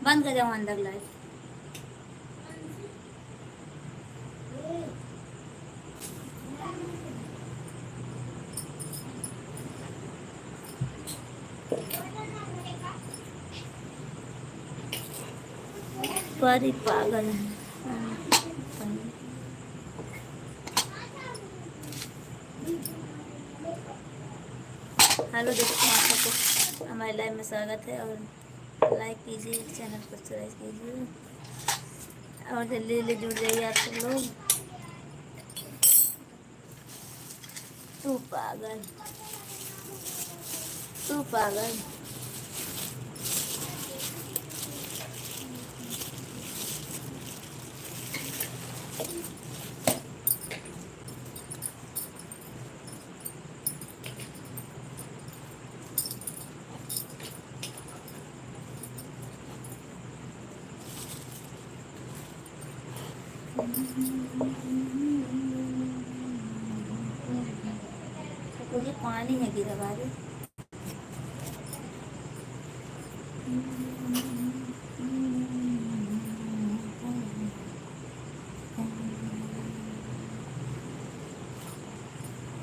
बंद कर जाओ अंदर लाइट। परी पागल है। हेलो दोस्तों, आप सबको हमारे लाइव में स्वागत है और लाइक कीजिए, चैनल को सब्सक्राइब कीजिए और जल्दी जल्दी जुड़ जाइए आप सब लोग। तू पागल, तू पागल। मुझे पानी है गिरा बारे।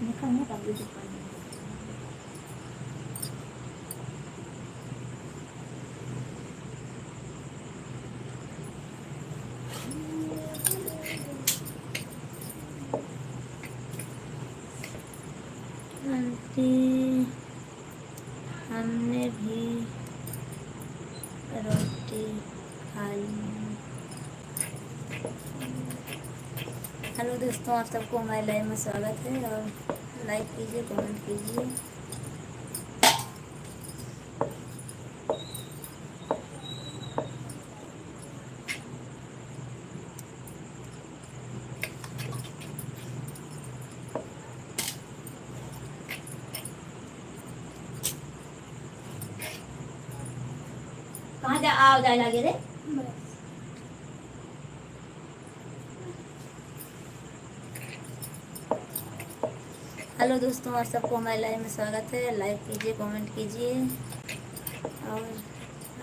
निकलने का भी पानी। हमने भी रोटी खा ली। हेलो दोस्तों, आप सबको हमारे लाइव में स्वागत है और लाइक कीजिए, कमेंट कीजिए। कहाँ जा आओ जाए लगे रे। हेलो दोस्तों, आप सबको हमारे लाइव में स्वागत है। लाइक कीजिए, कमेंट कीजिए और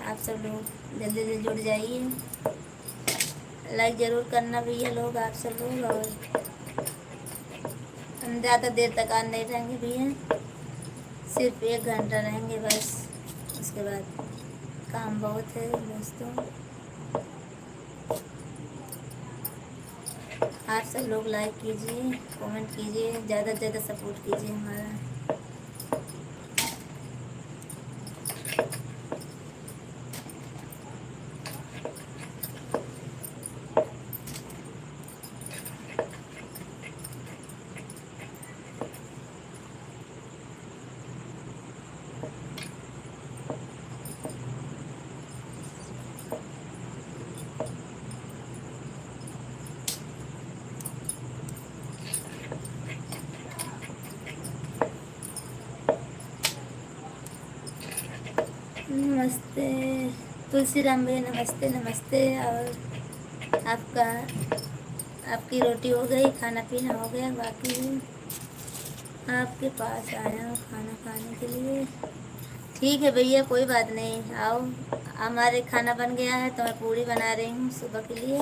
आप सब लोग जल्दी जल्दी जुड़ जाइए। लाइक ज़रूर करना भैया लोग, आप सब लोग। और हम ज़्यादा देर तक आज नहीं रहेंगे भैया, सिर्फ 1 घंटा रहेंगे बस। उसके बाद काम बहुत है दोस्तों। आप सब लोग लाइक कीजिए, कमेंट कीजिए, ज़्यादा से ज़्यादा सपोर्ट कीजिए हमारा। नमस्ते तुलसी राम भैया, नमस्ते नमस्ते। और आपकी रोटी हो गई, खाना पीना हो गया, बाकी आपके पास आया हूँ खाना खाने के लिए। ठीक है भैया, कोई बात नहीं, आओ। हमारे खाना बन गया है तो मैं पूरी बना रही हूँ सुबह के लिए।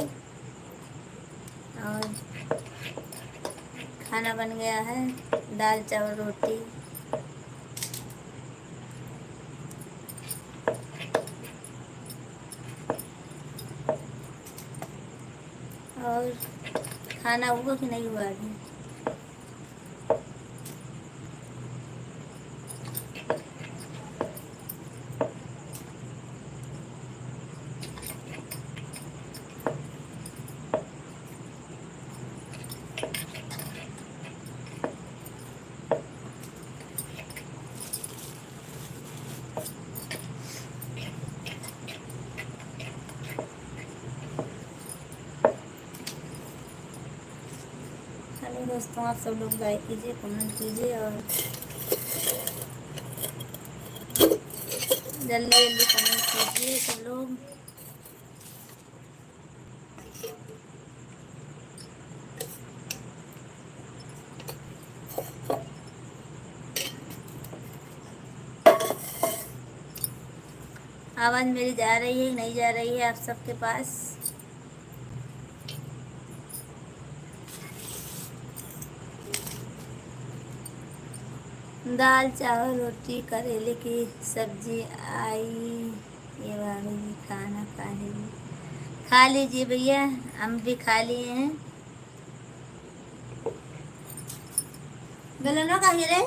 और खाना बन गया है, दाल चावल रोटी। और खाना हुआ कि नहीं हुआ अभी? दोस्तों आप सब लोग लाइक कीजिए, कमेंट कीजिए और जल्दी जल्दी कमेंट कीजिए सब लोग। आवाज़ मेरी जा रही है नहीं जा रही है आप सबके पास? दाल चावल रोटी करेले की सब्जी आई। ये भाभी जी खाना खा लीजिए। खा लीजिए भैया, हम भी खा लिए हैं। बेलना कहाँ गिरे?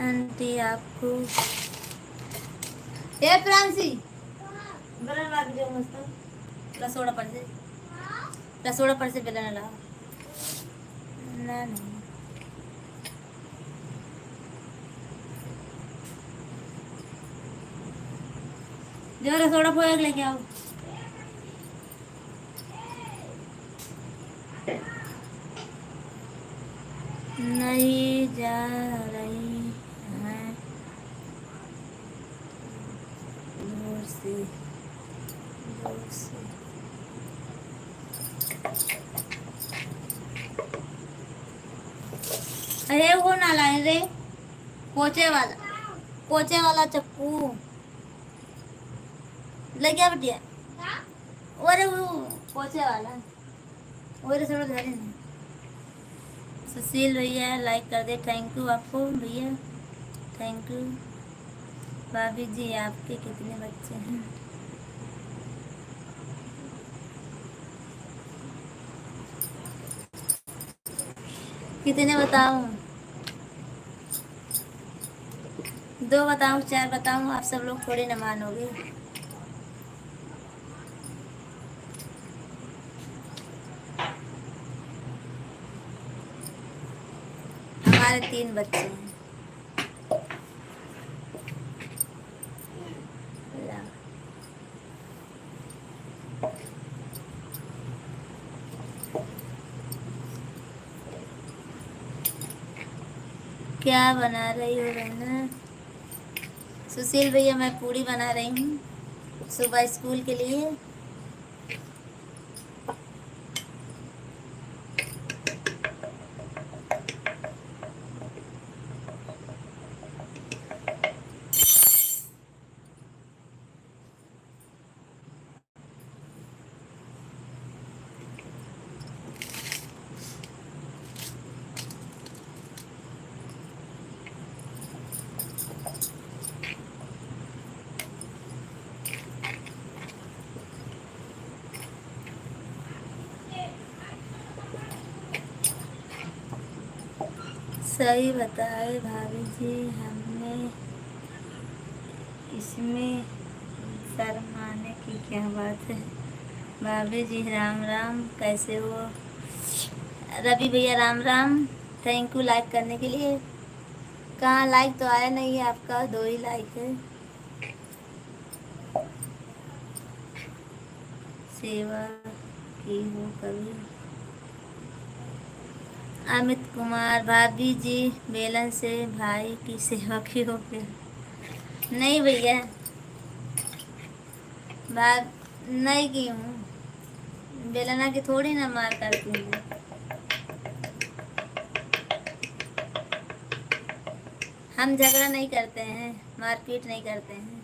आंटी आपको ए प्रांसी बेलन ला के जो मस्त रसोड़ा पर से बेलन ला ना नहीं जो रसोड़ा फोड़ लेके आओ। नहीं जा रही है जोर से जोर से। अरे वो ना लाए रे, पोचे वाला चक्कू ले क्या बिटिया? अरे वो पोचे वाला वो रे थोड़ा धरे नहीं। सुशील भैया लाइक कर दे, थैंक यू आपको भैया, थैंक यू। भाभी जी आपके कितने बच्चे हैं? कितने बताऊं? 2 बताऊं 4 बताऊं? आप सब लोग थोड़ी न मानोगे। हमारे 3 बच्चे हैं। क्या बना रही हो रहना? सुशील भैया मैं पूड़ी बना रही हूँ सुबह स्कूल के लिए। सही बताए भाभी जी, हमें इसमें शर्माने की क्या बात है? भाभी जी राम राम, कैसे हो? रवि भैया Ram Ram, thank you like करने के लिए। कहाँ लाइक तो आया नहीं है आपका, 2 ही लाइक है। सेवा की हो कभी? अमित कुमार भाभी जी बेलन से भाई की सेवा की हो क्या? नहीं भैया, बात नहीं की हूँ। बेलना की थोड़ी ना मार करती हूँ। हम झगड़ा नहीं करते हैं, मारपीट नहीं करते हैं।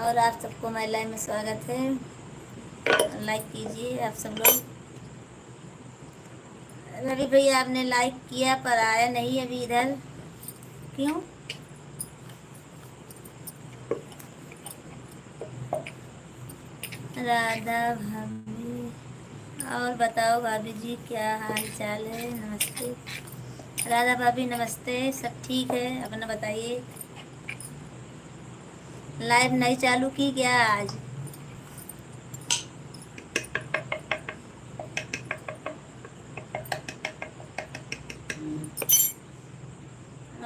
और आप सबको मेरे लाइव में स्वागत है। लाइक कीजिए आप सब लोग। रवि भैया आपने लाइक किया पर आया नहीं अभी इधर, क्यों? राधा भाभी और बताओ भाभी जी क्या हाल चाल है? नमस्ते राधा भाभी, नमस्ते। सब ठीक है, अपना बताइए। लाइव नहीं चालू की क्या आज?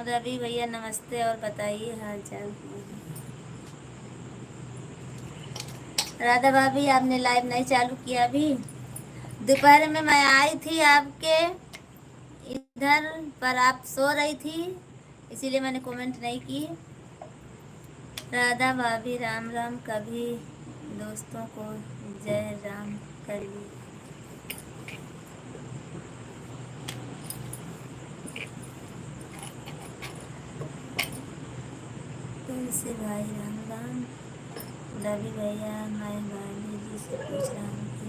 रवि भैया नमस्ते, और बताइए हाल चाल। राधा भाभी आपने लाइव नहीं चालू किया अभी? दोपहर में मैं आई थी आपके इधर, पर आप सो रही थी, इसीलिए मैंने कमेंट नहीं की। राधा भाभी राम राम, कभी दोस्तों को जय राम करिए। तुलसी भाई राम राम। रवि भैया मैं भाभी जी से पूछ रहा हूँ कि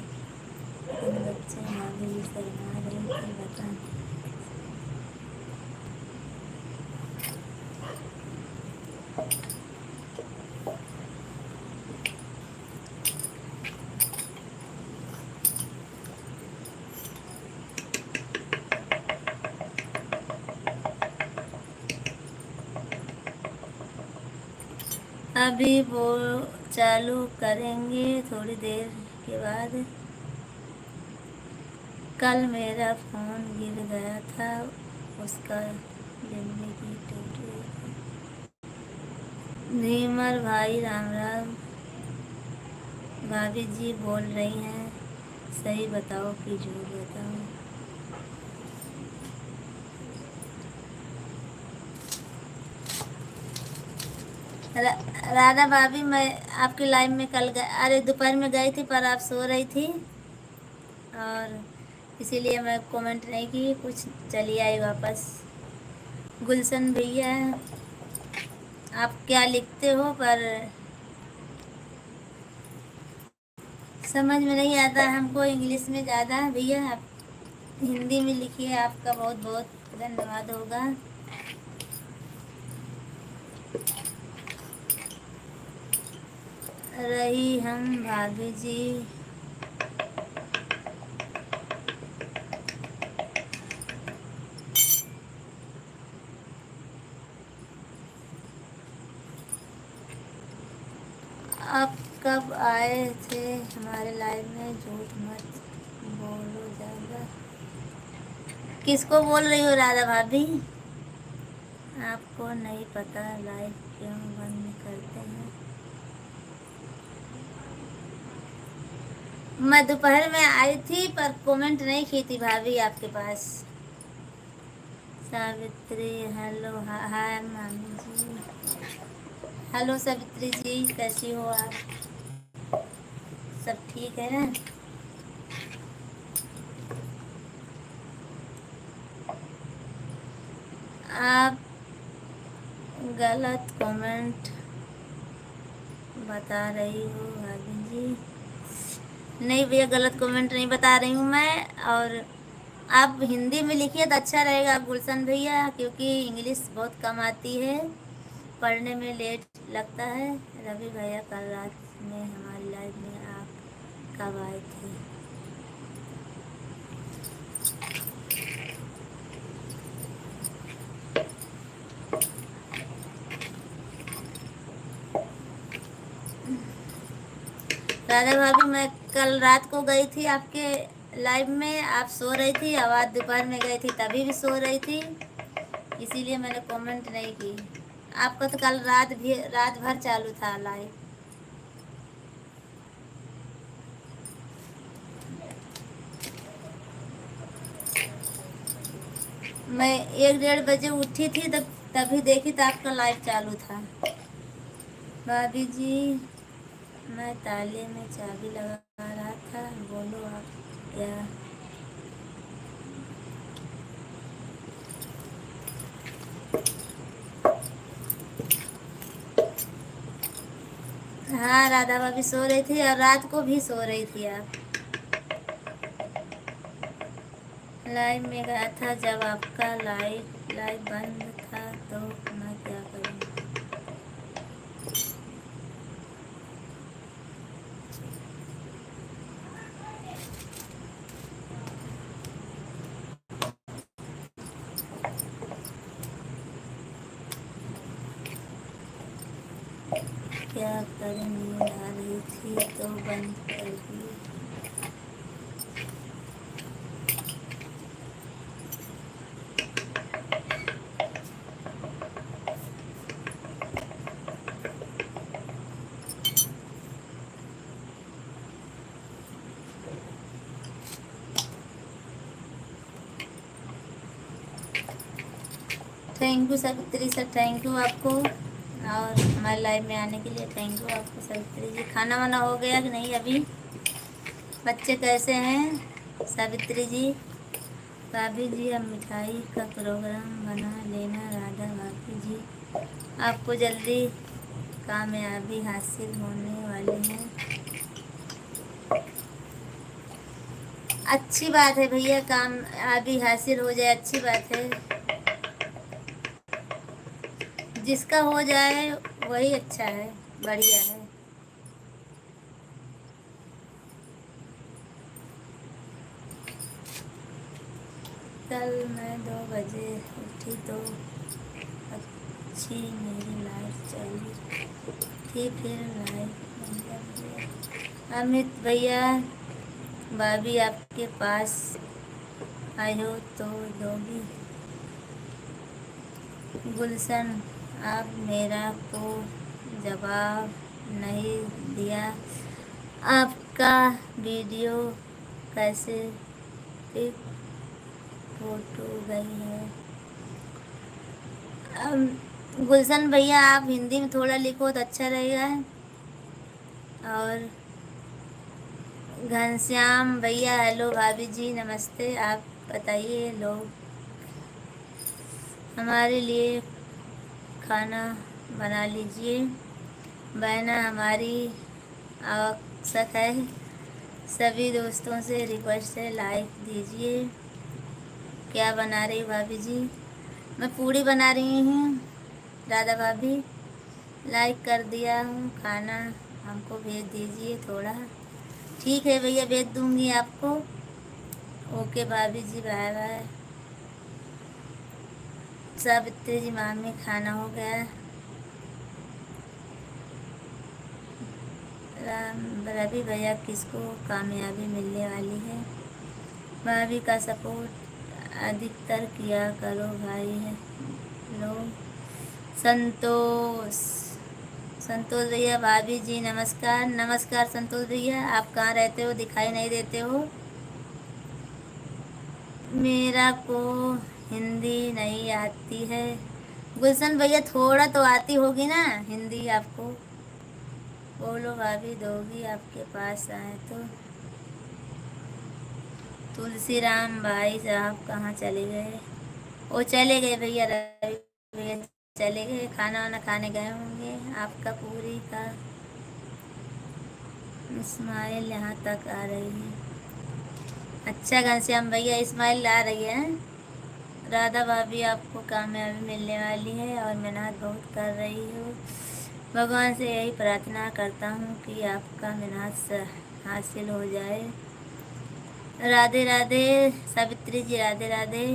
इन बच्चे भाभी जी शर्मा रहे थे, बता। अभी वो चालू करेंगे थोड़ी देर के बाद। कल मेरा फ़ोन गिर गया था, उसका जिंदगी टूट गई थी। धीमर भाई राम राम। भाभी जी बोल रही हैं, सही बताओ कि झूठ बताओ। राधा भाभी मैं आपकी लाइव में कल अरे दोपहर में गई थी, पर आप सो रही थी और इसीलिए मैं कमेंट नहीं की, कुछ चली आई वापस। गुलशन भैया आप क्या लिखते हो पर समझ में नहीं आता हमको इंग्लिश में ज़्यादा। भैया आप हिंदी में लिखिए, आपका बहुत बहुत धन्यवाद होगा। रही हम भाभी जी आप कब आए थे हमारे लाइव में? झूठ मत बोलो ज़्यादा। किसको बोल रही हो राधा भाभी? आपको नहीं पता लाइव क्यों बंद करते हैं? मैं दोपहर में आई थी पर कमेंट नहीं की थी भाभी आपके पास। सावित्री हेलो, हाय मामी जी। हेलो सावित्री जी, कैसी हो आप? सब ठीक है ना? आप गलत कमेंट बता रही हो भाभी जी। नहीं भैया, गलत कमेंट नहीं बता रही हूँ मैं। और आप हिंदी में लिखिए तो अच्छा रहेगा गुलशन भैया, क्योंकि इंग्लिश बहुत कम आती है, पढ़ने में लेट लगता है। रवि भैया कल रात में हमारी लाइव में आप कब आए थे? राधा भाभी मैं कल रात को गई थी आपके लाइव में, आप सो रही थी। आवाज़ दोपहर में गई थी तभी भी सो रही थी, इसीलिए मैंने कमेंट नहीं की। आपका तो कल रात भर चालू था लाइव। मैं 1-1:30 बजे उठी थी, तभी देखी तो आपका लाइव चालू था। भाभी जी मैं ताले में चाबी लगा रहा था, बोलो आप क्या? हाँ राधा भाभी सो रही थी, और रात को भी सो रही थी आप। लाइव में गया था जब आपका लाइव बंद था, तो मैं क्या करूँ? क्या करें, नींद आ रही थी तो बंद कर दी। Thank you Savitri sir, thank you आपको, और हमारे लाइव में आने के लिए थैंक यू आपको सावित्री जी। खाना वाना हो गया कि नहीं अभी? बच्चे कैसे हैं सावित्री जी? भाभी जी अब मिठाई का प्रोग्राम बना लेना राधा भाभी जी, आपको जल्दी कामयाबी हासिल होने वाली है। अच्छी बात है भैया, कामयाबी हासिल हो जाए अच्छी बात है, जिसका हो जाए वही अच्छा है, बढ़िया है। कल मैं 2 बजे उठी तो अच्छी मेरी लाइफ चली थी, फिर लाइफ बंद कर दिया। अमित भैया, भाभी आपके पास आई हो तो दोगी? गुलशन, आप मेरा को जवाब नहीं दिया, आपका वीडियो कैसे एक फोटो गई है। गुलशन भैया आप हिंदी में थोड़ा लिखो तो अच्छा रहेगा। और घनश्याम भैया हेलो भाभी जी नमस्ते, आप बताइए लोग हमारे लिए खाना बना लीजिए, बहना हमारी आवश्यक है, सभी दोस्तों से रिक्वेस्ट है लाइक दीजिए। क्या बना रही भाभी जी? मैं पूड़ी बना रही हूँ राधा भाभी, लाइक कर दिया हूँ, खाना हमको भेज दीजिए थोड़ा। ठीक है भैया भेज दूँगी आपको। ओके भाभी जी बाय बाय। सावित्री जी मामी खाना हो गया। रवि भैया किसको कामयाबी मिलने वाली है? भाभी का सपोर्ट अधिकतर किया करो भाई है लोग। संतोष, संतोष भैया भाभी जी नमस्कार। नमस्कार संतोष भैया, आप कहाँ रहते हो, दिखाई नहीं देते हो? मेरा को हिंदी नहीं आती है। गुलशन भैया थोड़ा तो आती होगी ना हिंदी आपको? बोलो भाभी दोगी आपके पास आए तो। तुलसीराम भाई साहब कहाँ चले गए? वो चले गए भैया, रवि भैया चले गए, खाना वाना खाने गए होंगे। आपका पूरी का इस्माइल यहाँ तक आ रही है। अच्छा घनश्याम भैया इस्माइल आ रही है। राधा भाभी आपको कामयाबी मिलने वाली है और मेहनत बहुत कर रही हो। भगवान से यही प्रार्थना करता हूँ कि आपका मेहनत हासिल हो जाए। राधे राधे सावित्री जी, राधे राधे।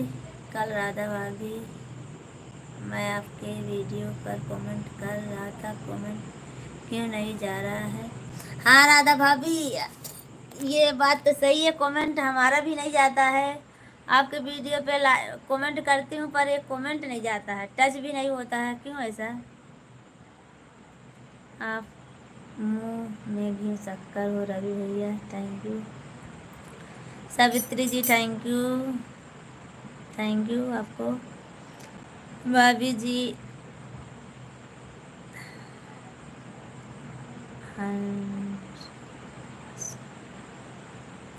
कल राधा भाभी मैं आपके वीडियो पर कमेंट कर रहा था, कमेंट क्यों नहीं जा रहा है? हाँ राधा भाभी ये बात तो सही है, कमेंट हमारा भी नहीं जाता है। आपके वीडियो पे कमेंट करती हूँ पर एक कमेंट नहीं जाता है, टच भी नहीं होता है, क्यों ऐसा? आप मुँह में भी शक्कर हो रवि भैया, thank you. Savitri ji thank you आपको। भाभी जी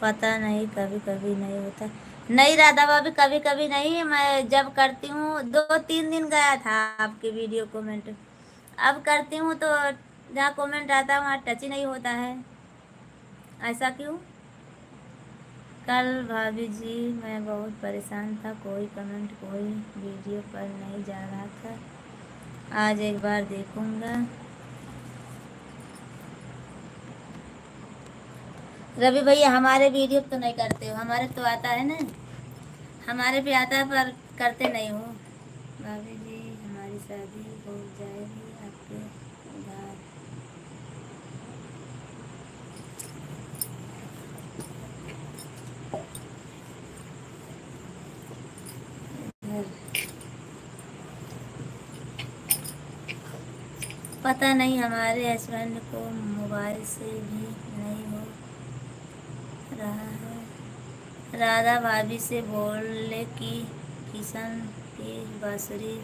पता नहीं कभी कभी नहीं होता। नहीं राधा भाभी कभी कभी नहीं, मैं जब करती हूँ 2-3 दिन गया था आपके वीडियो कमेंट, अब करती हूँ तो जहाँ कमेंट आता है वहाँ टच ही नहीं होता है, ऐसा क्यों? कल भाभी जी मैं बहुत परेशान था, कोई कमेंट कोई वीडियो पर नहीं जा रहा था, आज एक बार देखूंगा। रवि भैया हमारे वीडियो तो नहीं करते हो, हमारे तो आता है ना, हमारे भी आता है पर करते नहीं हो। भाभी जी हमारी शादी हो जाएगी आपके उधार पता नहीं हमारे हस्बैंड को मोबाइल से भी नहीं हो रहा है। राधा भाभी से बोले कि किशन की बांसुरी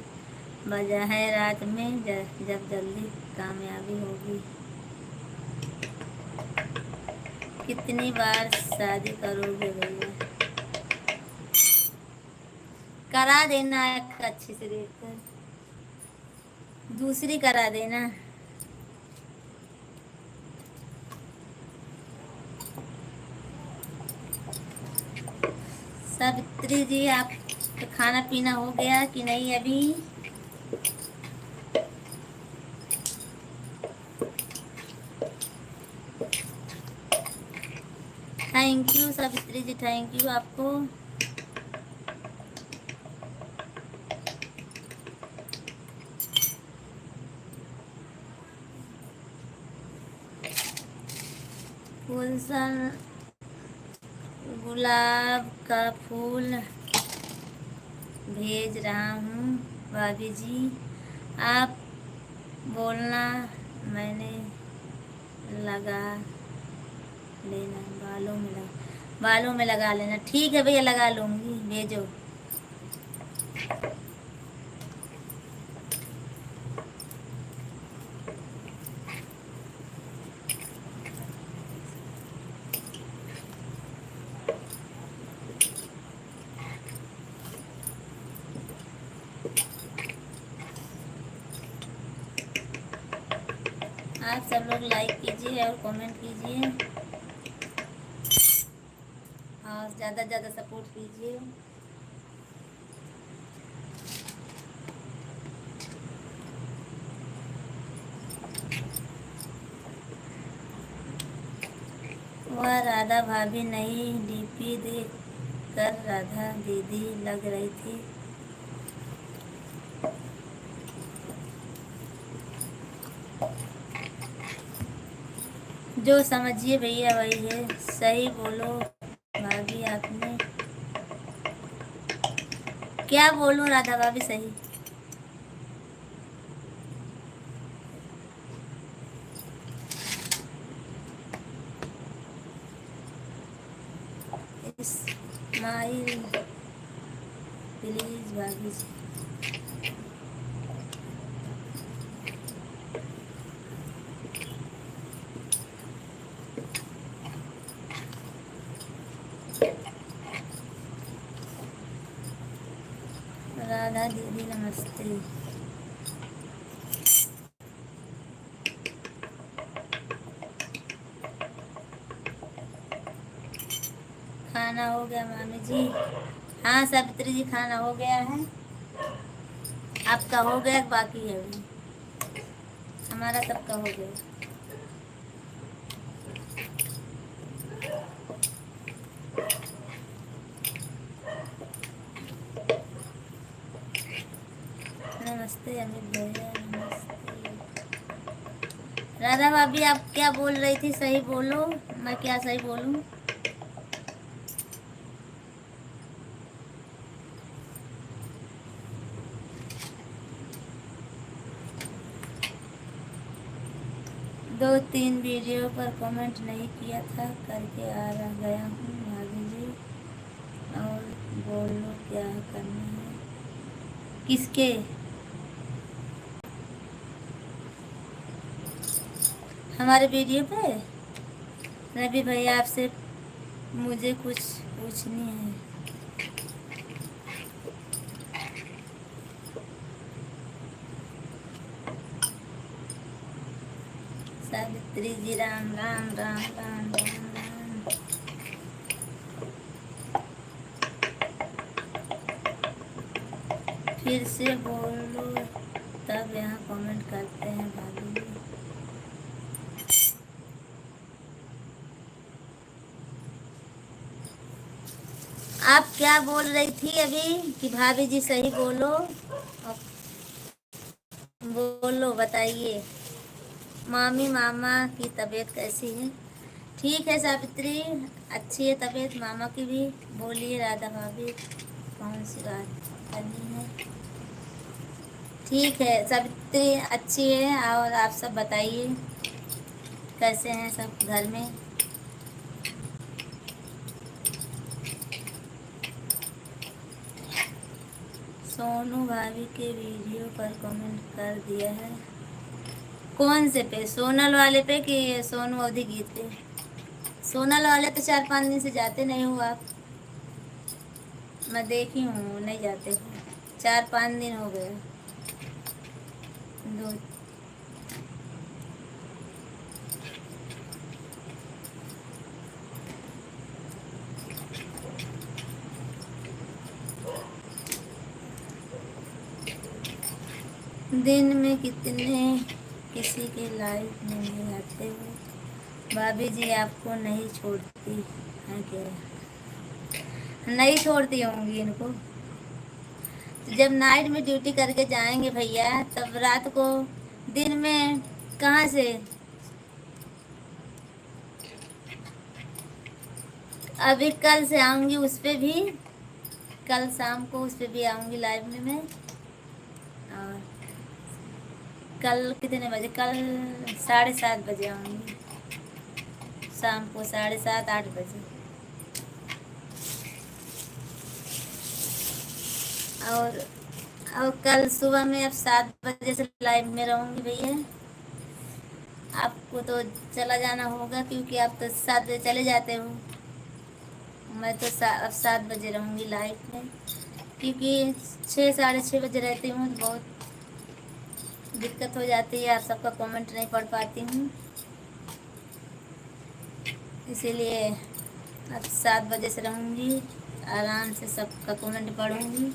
बजा है रात में, जब जल्दी कामयाबी होगी। कितनी बार शादी करोगे भैया? करा देना एक अच्छी से देखकर, दूसरी करा देना। सावित्री जी, आप खाना पीना हो गया कि नहीं अभी? Thank you Savitri ji, thank you आपको। गुलशन, गुलाब का फूल भेज रहा हूँ भाभी जी, आप बोलना, मैंने लगा लेना, बालों में लगा लेना। ठीक है भैया, लगा लूँगी, भेजो। आप सब लोग लाइक कीजिए और कमेंट कीजिए और ज़्यादा ज़्यादा सपोर्ट कीजिए। वह राधा भाभी नई डीपी देख कर राधा दीदी लग रही थी। जो समझिए भैया वही है। सही बोलो भाभी, आपने क्या बोलूं राधा भाभी, सही। इस्माइल प्लीज भाभी जी। राधा दीदी नमस्ते। खाना हो गया मामी जी? हाँ सावित्री जी, खाना हो गया है। आपका हो गया, बाकी है अभी? हमारा सबका हो गया। नमस्ते अमित भैया, नमस्ते। राधा भाभी, आप क्या बोल रही थी, सही बोलो। मैं क्या सही बोलूं? दो तीन वीडियो पर कमेंट नहीं किया था, करके आ गया हूँ भाभी जी। और बोलो क्या करना है? किसके? हमारे वीडियो पे? रवि भैया, आपसे मुझे कुछ पूछनी है। सावित्री जी, राम राम राम राम राम राम। फिर से बोलो, तब यहाँ कमेंट करते हैं भाभी जी। आप क्या बोल रही थी अभी कि भाभी जी सही बोलो? बोलो, बताइए। मामी मामा की तबीयत कैसी है? ठीक है सावित्री, अच्छी है तबीयत मामा की भी। बोलिए राधा भाभी, कौन सी बात करनी है? ठीक है, सब इतनी अच्छी है। और आप सब बताइए कैसे हैं सब घर में। सोनू भाभी के वीडियो पर कमेंट कर दिया है। कौन से पे, सोनल वाले पे कि सोनू अवधि गीत पे? सोनल वाले तो 4-5 दिन से जाते नहीं हो आप। मैं देखी हूँ, नहीं जाते हो। 4-5 दिन हो गए। दो। दिन में कितने किसी के लाइफ में नहीं आते हो? भाभी जी आपको नहीं छोड़ती हैं क्या? नहीं छोड़ती होंगी इनको। तो जब नाइट में ड्यूटी करके जाएंगे भैया, तब रात को दिन में कहाँ से? अभी कल से आऊँगी उस पे भी, कल शाम को उस पे भी आऊँगी लाइव में मैं। और कल कितने बजे? कल 7:30 बजे आऊँगी, शाम को 7:30-8 बजे। और कल सुबह में अब 7 बजे से लाइव में रहूँगी भैया। आपको तो चला जाना होगा क्योंकि आप तो 7 बजे चले जाते हो। मैं तो अब 7 बजे रहूँगी लाइव में, क्योंकि 6-6:30 बजे रहती हूँ तो बहुत दिक्कत हो जाती है, आप सबका कमेंट नहीं पढ़ पाती हूँ, इसीलिए अब 7 बजे से रहूँगी, आराम से सबका कमेंट पढ़ूँगी।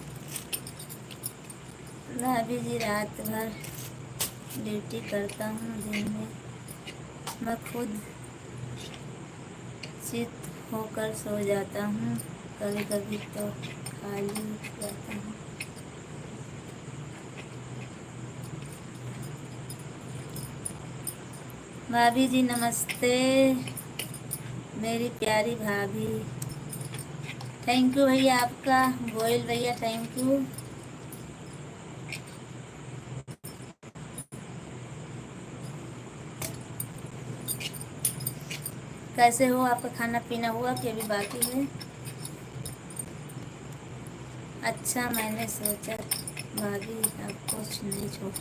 भाभी जी रात भर ड्यूटी करता हूँ, दिन में मैं खुद चित होकर सो जाता हूँ, कभी कभी तो खाली जाता हूँ। भाभी जी नमस्ते, मेरी प्यारी भाभी। थैंक यू भैया आपका, गोयल भैया थैंक यू। कैसे हो? आपका खाना पीना हुआ कि अभी बाकी है? अच्छा, मैंने सोचा भाभी आप कुछ नहीं छोड़।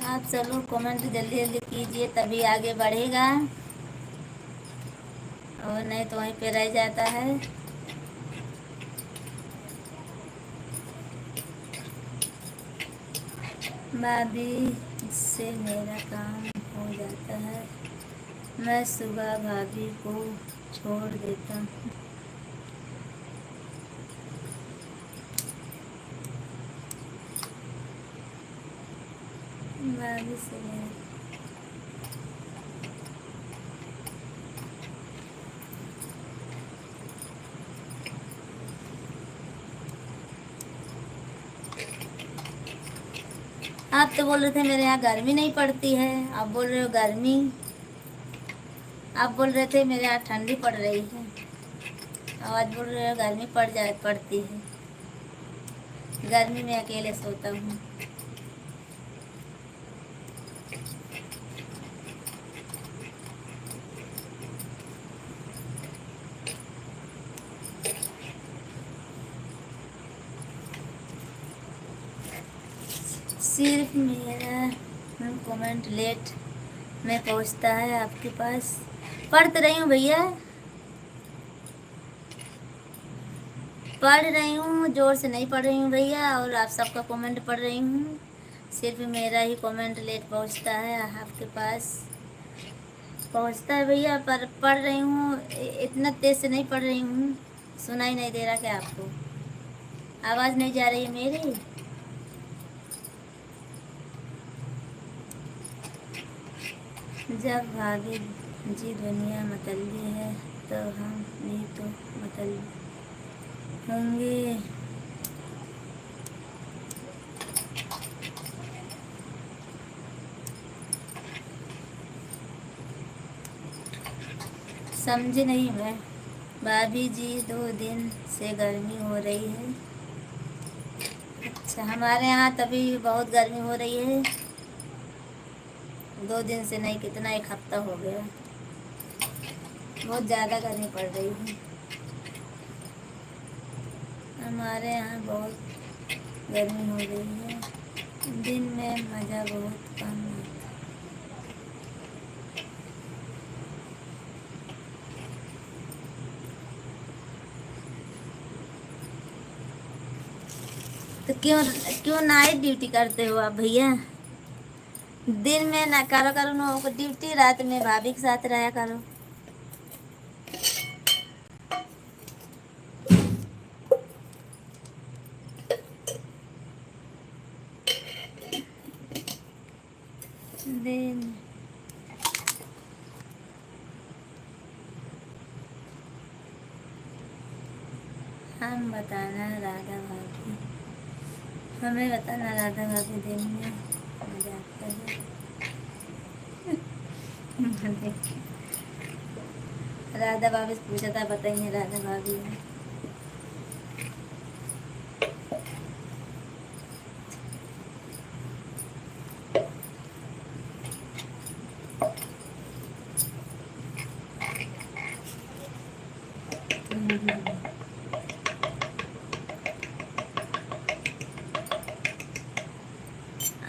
आप चलो कमेंट जल्दी जल्दी कीजिए, तभी आगे बढ़ेगा, और नहीं तो वहीं पे रह जाता है। भाभी से मेरा काम हो जाता है, मैं सुबह भाभी को छोड़ देता हूँ। भाभी से मेरा आप तो बोल रहे थे मेरे यहाँ गर्मी नहीं पड़ती है, आप बोल रहे हो गर्मी। आप बोल रहे थे मेरे यहाँ ठंडी पड़ रही है, आज बोल रहे हो गर्मी पड़ती है। गर्मी में अकेले सोता हूँ। सिर्फ मेरा कमेंट लेट में पहुँचता है आपके पास। पढ़ तो रही हूँ भैया, पढ़ रही हूँ, जोर से नहीं पढ़ रही हूँ भैया, और आप सबका कमेंट पढ़ रही हूँ। सिर्फ मेरा ही कमेंट लेट पहुँचता है आपके पास। पहुंचता है भैया, पर पढ़ रही हूँ, इतना तेज से नहीं पढ़ रही हूँ। सुनाई नहीं दे रहा क्या आपको? आवाज़ नहीं जा रही है मेरी? जब भाभी जी दुनिया मतली है तो हम भी तो मतली होंगे। समझी नहीं मैं। भाभी जी 2 दिन से गर्मी हो रही है। अच्छा, हमारे यहाँ तभी बहुत गर्मी हो रही है। 2 दिन से नहीं, कितना, एक हफ्ता हो गया। बहुत ज़्यादा गर्मी पड़ रही है हमारे यहाँ, बहुत गर्मी हो रही है। दिन में मज़ा बहुत कम आता। तो क्यों क्यों नाइट ड्यूटी करते हो आप भैया? दिन में ना करो करो ना ड्यूटी, रात में भाभी के साथ रहा करो। दिन हम बताना राधा भाभी, हमें बताना राधा भाभी दिन में मजा आता है। राधा भाभी से पूछा था, बताइए राधा भाभी है।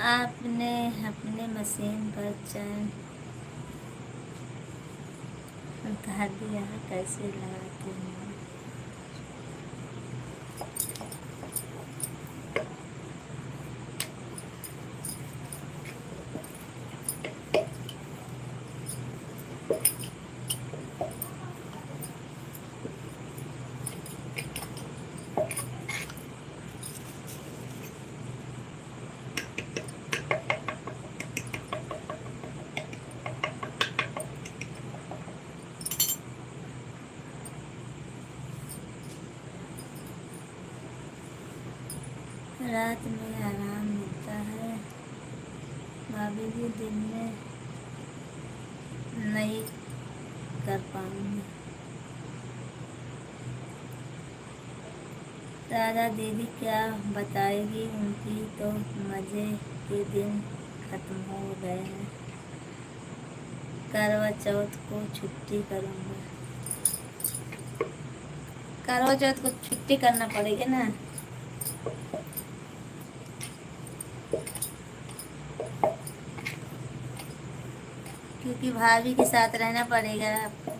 आपने अपने मशीन पर चैन उतार दिया, कैसे लगाते हैं? रात में आराम मिलता है, भाभी जी दिन में नहीं कर पाऊंगी। राधा दीदी क्या बताएगी, उनकी तो मज़े के दिन खत्म हो गए हैं। करवा चौथ को छुट्टी करूँगा। करवा चौथ को छुट्टी करना पड़ेगा ना। क्योंकि भाभी के साथ रहना पड़ेगा आपको।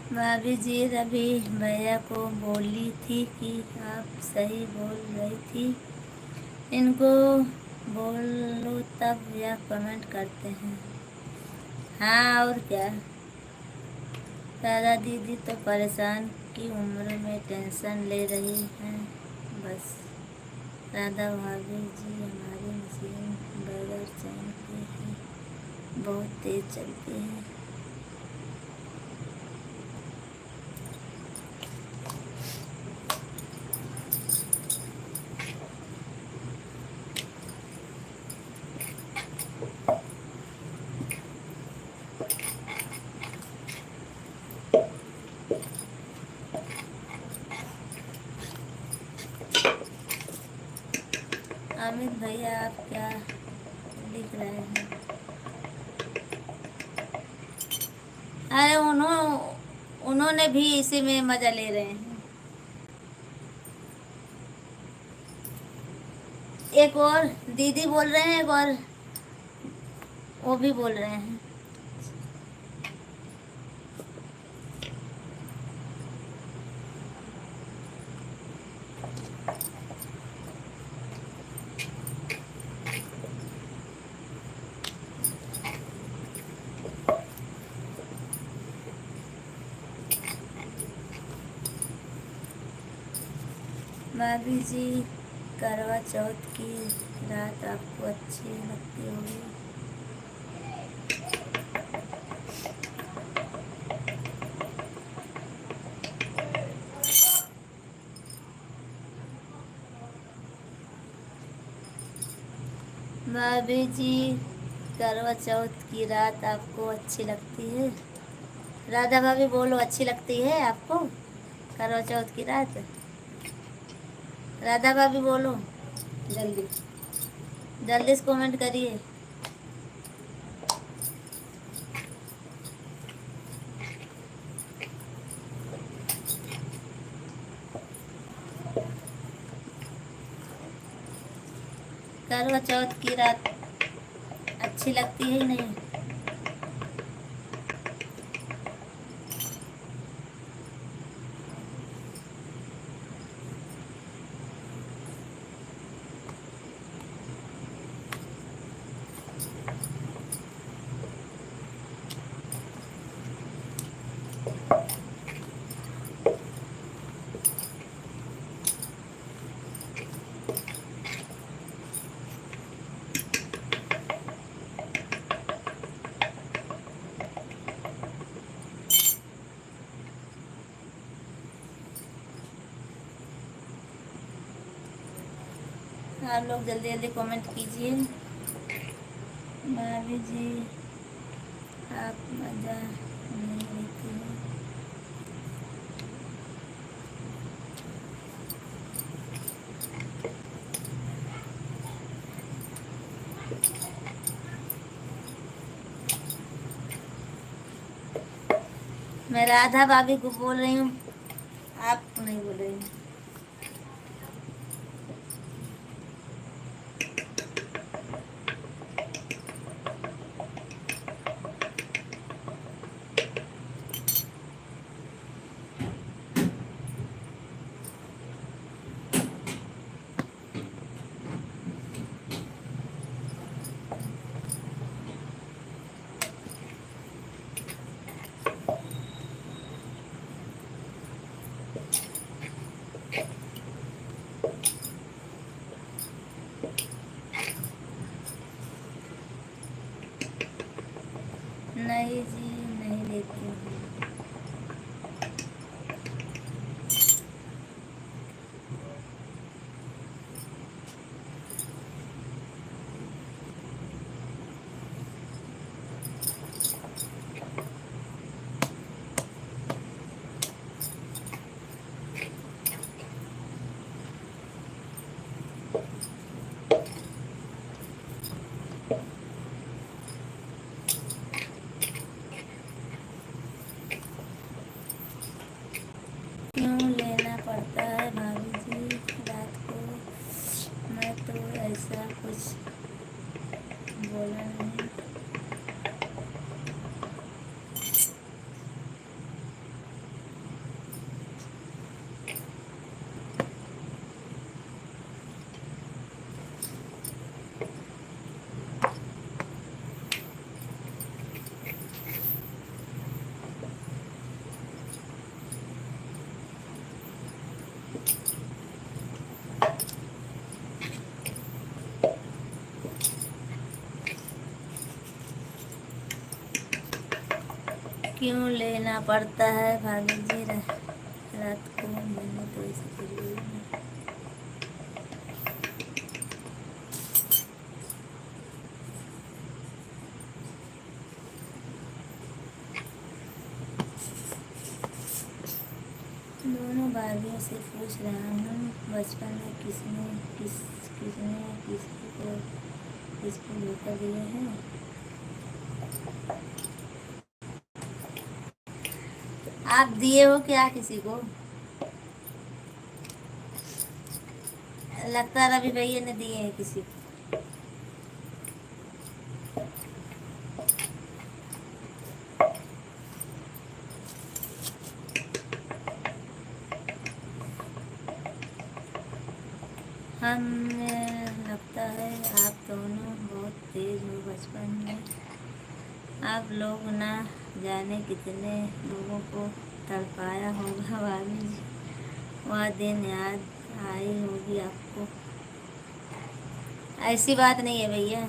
भाभी जी अभी भैया को बोली थी कि आप सही बोल रही थी, इनको बोलो तब यह कमेंट करते हैं। हाँ और क्या, दादा दीदी तो परेशान की उम्र में टेंशन ले रही हैं बस। राधा भाभी जी हमारी मशीन बगैर चैन के ही बहुत तेज चलती है। अमित भैया आप क्या लिख रहे हैं? अरे उन्होंने भी इसी में मजा ले रहे हैं। एक और दीदी बोल रहे हैं, एक और वो भी बोल रहे हैं। भाभी जी, करवा चौथ की रात आपको अच्छी लगती होगी। भाभी जी, करवा चौथ की रात आपको अच्छी लगती है? राधा भाभी बोलो, अच्छी लगती है आपको करवा चौथ की रात? राधा भाभी बोलो जल्दी, जल्दी से कमेंट करिए। करवा चौथ की रात अच्छी लगती है ही नहीं? आप लोग जल्दी जल्दी कमेंट कीजिए। भाभी जी, आप मजा नहीं लेती हैं? मैं राधा भाभी को बोल रही हूँ, आप नहीं बोल रही हूँ। नहीं जी, नहीं लेती हूँ। क्यों लेना पड़ता है भाभी जी रात को? मैं तो ऐसा कुछ बोला नहीं। क्यों लेना पड़ता है भाभी जी रात को? मैंने तो ऐसा कुछ बोला नहीं। दोनों भाइयों से पूछ रहा हूँ, बचपन में किसने किस किसने किसी को किसको धोखा दिया है? आप दिए हो क्या किसी को? लगता है रवि भैया ने दिए हैं किसी को। हमें लगता है आप दोनों बहुत तेज हो। बचपन में आप लोग ना जाने कितने लोगों को तड़पाया होगा भाभी जी। वह दिन याद आई होगी आपको। ऐसी बात नहीं है भैया।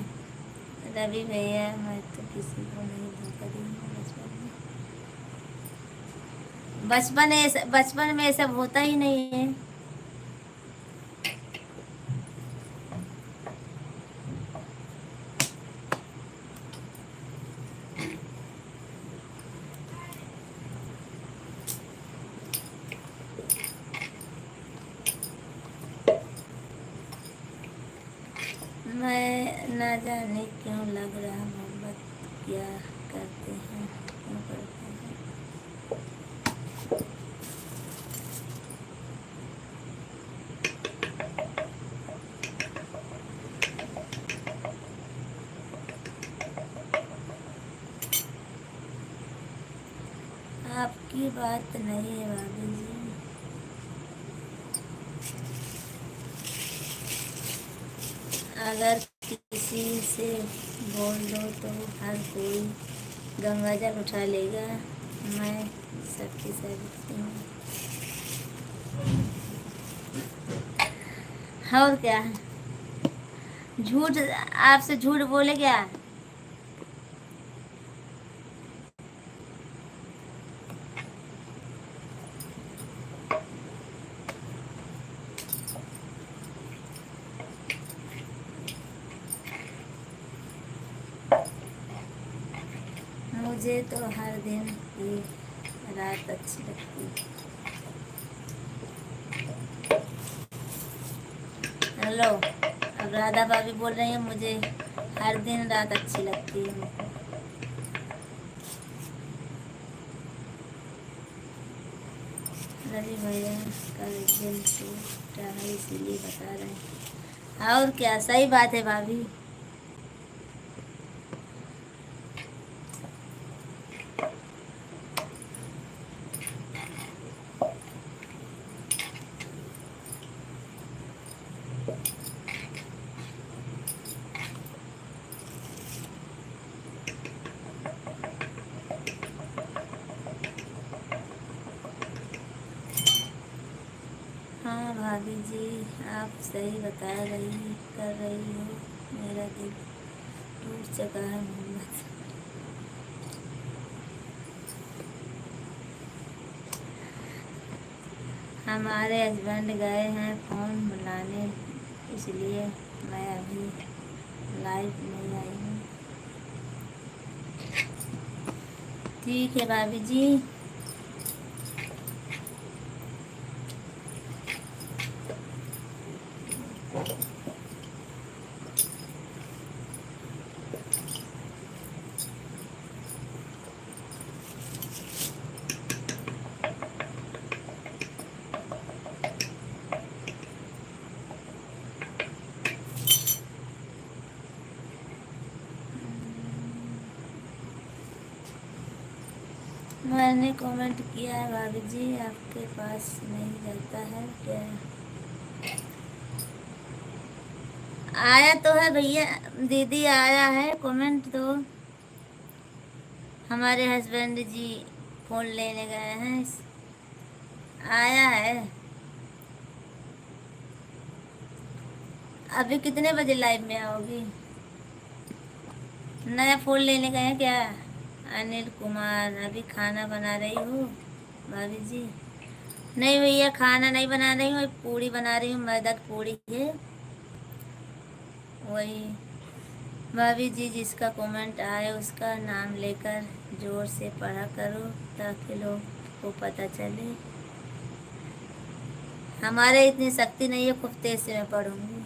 रवि भैया मैं तो किसी को नहीं धोखा दी हूँ बचपन में। बचपन में ये सब होता ही नहीं है। मैं ना जाने क्यों लग रहा मोहब्बत क्या करते हैं, क्यों करते हैं। आपकी बात नहीं है भाभी जी। अगर किसी से बोल दो तो हर कोई गंगा जल उठा लेगा। मैं सबकी सकती हूँ। और क्या? झूठ आपसे झूठ बोले क्या? मुझे तो हर दिन की रात अच्छी लगती है। हेलो, अब राधा भाभी बोल रही है मुझे हर दिन रात अच्छी लगती है। रवि भैया का दिल टूटा है इसीलिए बता रहे हैं। और क्या, सही बात है भाभी। हाँ भाभी जी, आप सही कर रही हो। मेरा दिल टूट चुका है मोहब्बत। हमारे हस्बैंड गए हैं फ़ोन बुलाने, इसलिए मैं अभी लाइव नहीं आई हूँ। ठीक है भाभी जी। मैंने कमेंट किया है भाभी जी, आपके पास नहीं रहता है क्या? आया तो है भैया, दीदी आया है कमेंट तो। हमारे हस्बैंड जी फ़ोन लेने गए हैं, आया है। अभी कितने बजे लाइव में आओगी? नया फ़ोन लेने गए हैं क्या? अनिल कुमार, अभी खाना बना रही हो भाभी जी? नहीं भैया, खाना नहीं बना रही हूँ, पूड़ी बना रही हूँ, मैदा की पूड़ी है वही। भाभी जी, जिसका कमेंट आए उसका नाम लेकर जोर से पढ़ा करो ताकि लोग को पता चले। हमारे इतनी शक्ति नहीं है, खूब तेज से मैं पढ़ूंगी।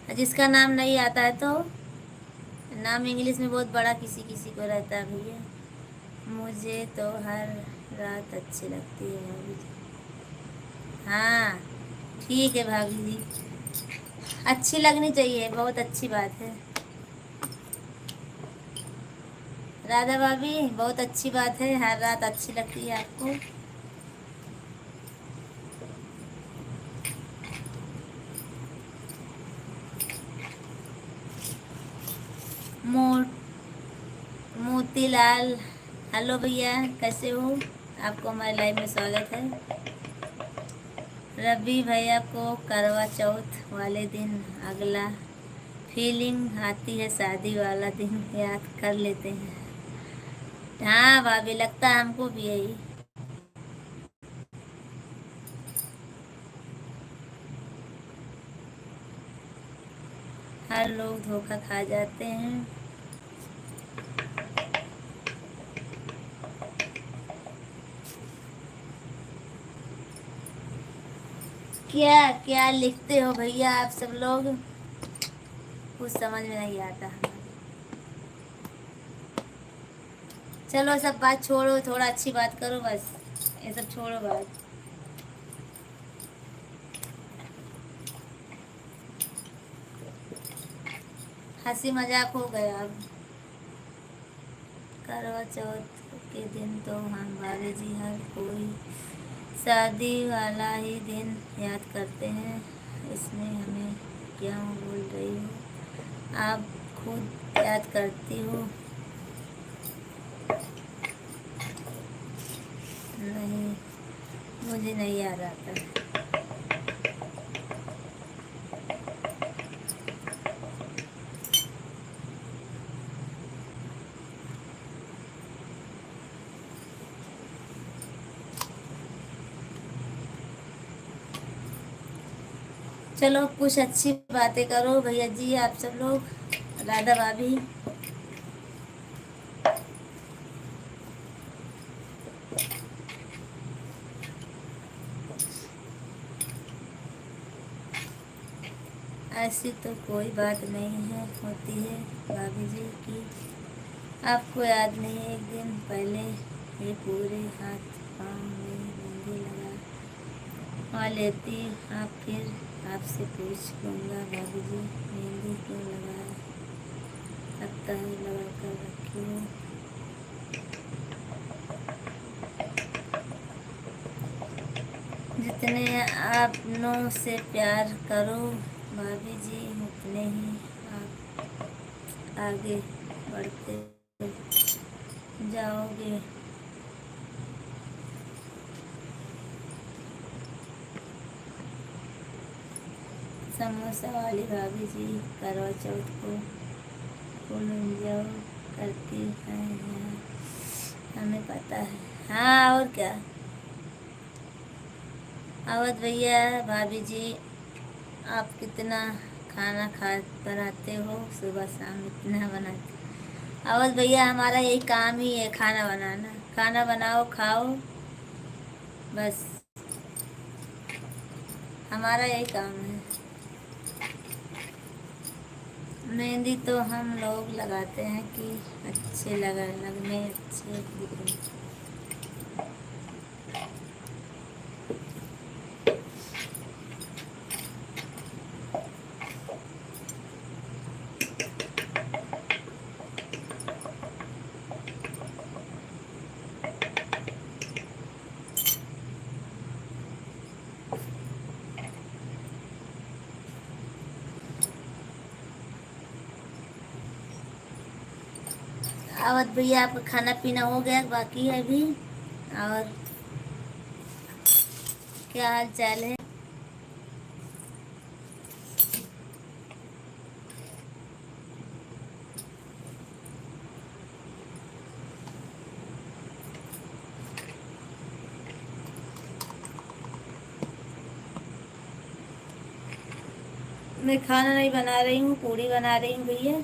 जिसका नाम नहीं आता है तो नाम इंग्लिश में बहुत बड़ा किसी किसी को रहता है भैया। मुझे तो हर रात अच्छी लगती है भाभी जी। हाँ ठीक है भाभी जी, अच्छी लगनी चाहिए, बहुत अच्छी बात है। राधा भाभी बहुत अच्छी बात है, हर रात अच्छी लगती है आपको। मो मोतीलाल, हेलो भैया कैसे हो? आपको हमारे लाइव में स्वागत है। रवि भैया को करवा चौथ वाले दिन अगला फीलिंग आती है, शादी वाला दिन याद कर लेते हैं। हाँ भाभी लगता है हमको भी यही। हर लोग धोखा खा जाते हैं। क्या क्या लिखते हो भैया आप सब लोग, कुछ समझ में नहीं आता। चलो सब बात छोड़ो, थोड़ा अच्छी बात करो बस, ये सब छोड़ो बात। हंसी मजाक हो गया अब। करवा चौथ के दिन तो हम भाभी जी हर कोई शादी वाला ही दिन याद करते हैं। इसमें हमें क्यों बोल रही हो, आप खुद याद करती हो। नहीं मुझे नहीं याद आता। चलो कुछ अच्छी बातें करो भैया जी आप सब लोग। राधा भाभी ऐसी तो कोई बात नहीं है, होती है भाभी जी की। आपको याद नहीं है एक दिन पहले ये पूरे हाथ पाँव में मेहंदी लगा लेती। आप फिर आपसे पूछ लूँगा भाभी जी मेहंदी क्यों लगा, लगता है लगा कर रखी हो। जितने अपनों से प्यार करो भाभी जी उतने ही आप आगे बढ़ते जाओगे। समोसा वाली भाभी जी करवा चौथ को फुल एंजॉय करती हैं यहाँ, हमें पता है। हाँ और क्या। अवध भैया भाभी जी आप कितना खाना खा बनाते हो, सुबह शाम इतना बनाते। अवध भैया हमारा यही काम ही है, खाना बनाना। खाना बनाओ खाओ बस, हमारा यही काम है। मेहंदी तो हम लोग लगाते हैं कि अच्छे लगने अच्छे दिखने। अवध भैया आपका खाना पीना हो गया बाकी है अभी? और क्या हाल चाल है? मैं खाना नहीं बना रही हूँ, पूड़ी बना रही हूँ भैया।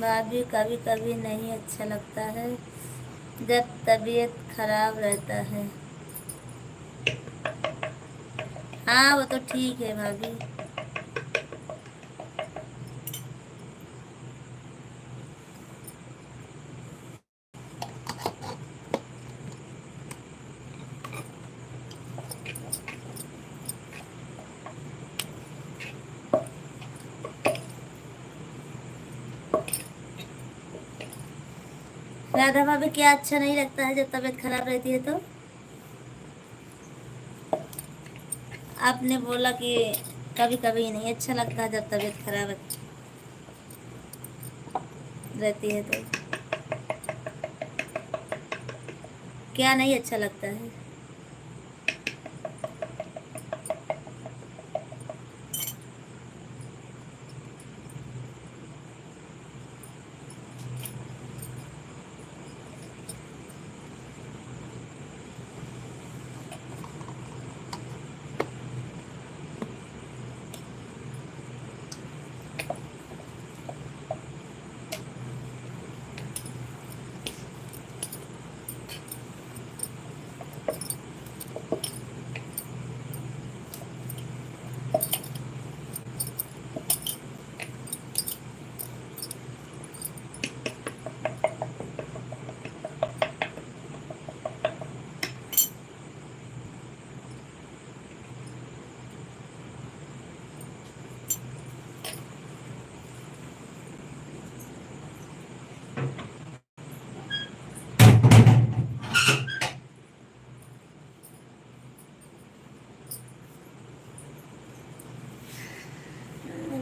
भाभी कभी कभी नहीं अच्छा लगता है जब तबीयत खराब रहता है। हाँ वो तो ठीक है भाभी। राधा भाभी क्या अच्छा नहीं लगता है जब तबीयत खराब रहती है तो? आपने बोला कि कभी कभी नहीं अच्छा लगता जब तबीयत खराब रहती है तो। क्या नहीं अच्छा लगता है?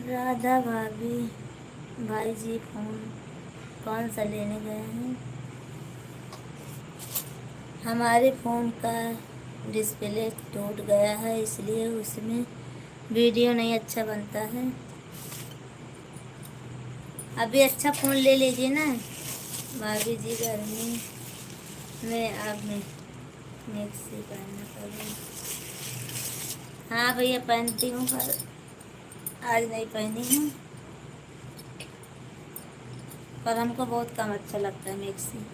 राधा भाभी, भाई जी फोन कौन सा लेने गए हैं? हमारे फ़ोन का डिस्प्ले टूट गया है इसलिए उसमें वीडियो नहीं अच्छा बनता है। अभी अच्छा फ़ोन ले लीजिए ना भाभी जी। गर्मी में आप में मिक्सी पहनना पड़ेगा। हाँ भैया पहनती हूँ पर आज नहीं पहनी हूँ। पर हमको बहुत कम अच्छा लगता है मिक्सी।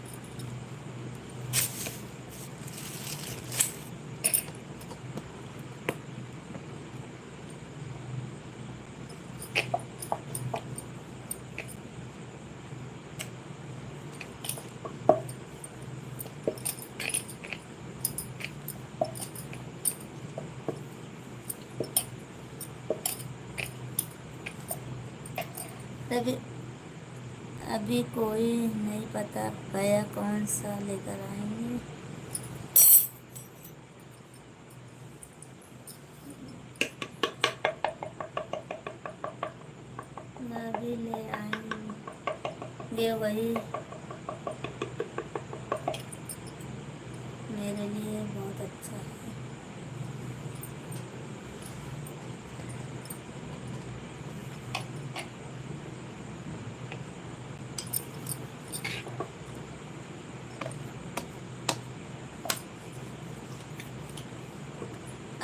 तभी अभी कोई नहीं पता भैया कौन सा लेकर आएंगे। भाभी ले आएंगे वही मेरे लिए बहुत अच्छा है।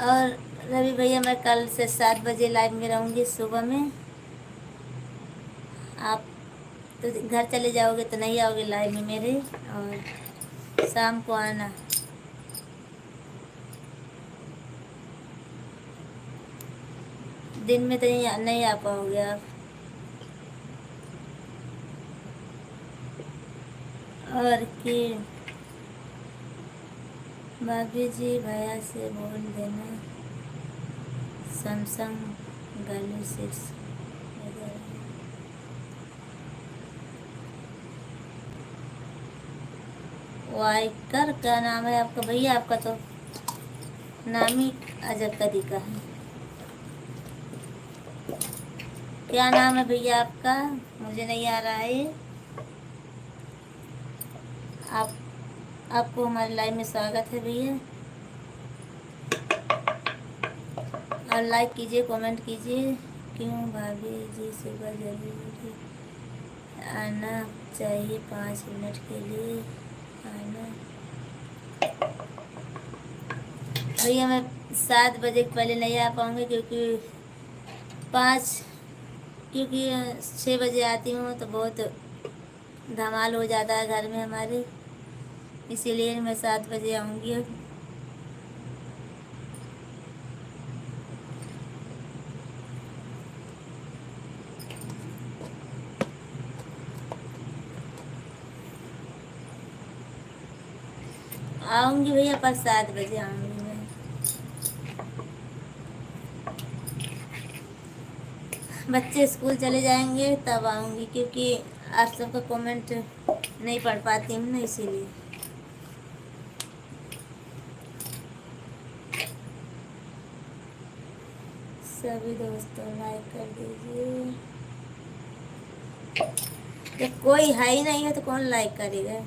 और रवि भैया मैं कल से 7 बजे लाइव में रहूँगी सुबह में। आप तो घर चले जाओगे तो नहीं आओगे लाइव में मेरे, और शाम को आना। दिन में तो नहीं आ पाओगे आप। और कि भाभी जी भैया से बोल देना सैमसंग गैलेक्सी 6 वाइकर क्या नाम है आपका भैया? आपका तो नाम ही अजब तरीका है। क्या नाम है भैया आपका? मुझे नहीं आ रहा है। आप आपको हमारे लाइव में स्वागत है भैया। और लाइक कीजिए, कमेंट कीजिए। क्यों भाभी जी सुबह जल्दी आना चाहिए, 5 मिनट के लिए आना। भैया मैं 7 बजे पहले नहीं आ पाऊँगी क्योंकि 5 क्योंकि 6 बजे आती हूँ तो बहुत धमाल हो जाता है घर में हमारे, इसीलिए मैं 7 बजे आऊँगी अब। आऊँगी भैया, पर 7 बजे आऊँगी मैं। बच्चे स्कूल चले जाएंगे तब आऊँगी, क्योंकि आप सबका कमेंट नहीं पढ़ पाती हूँ ना, इसीलिए। सभी दोस्तों लाइक कर दीजिए। जब कोई है ही नहीं है तो कौन लाइक करेगा।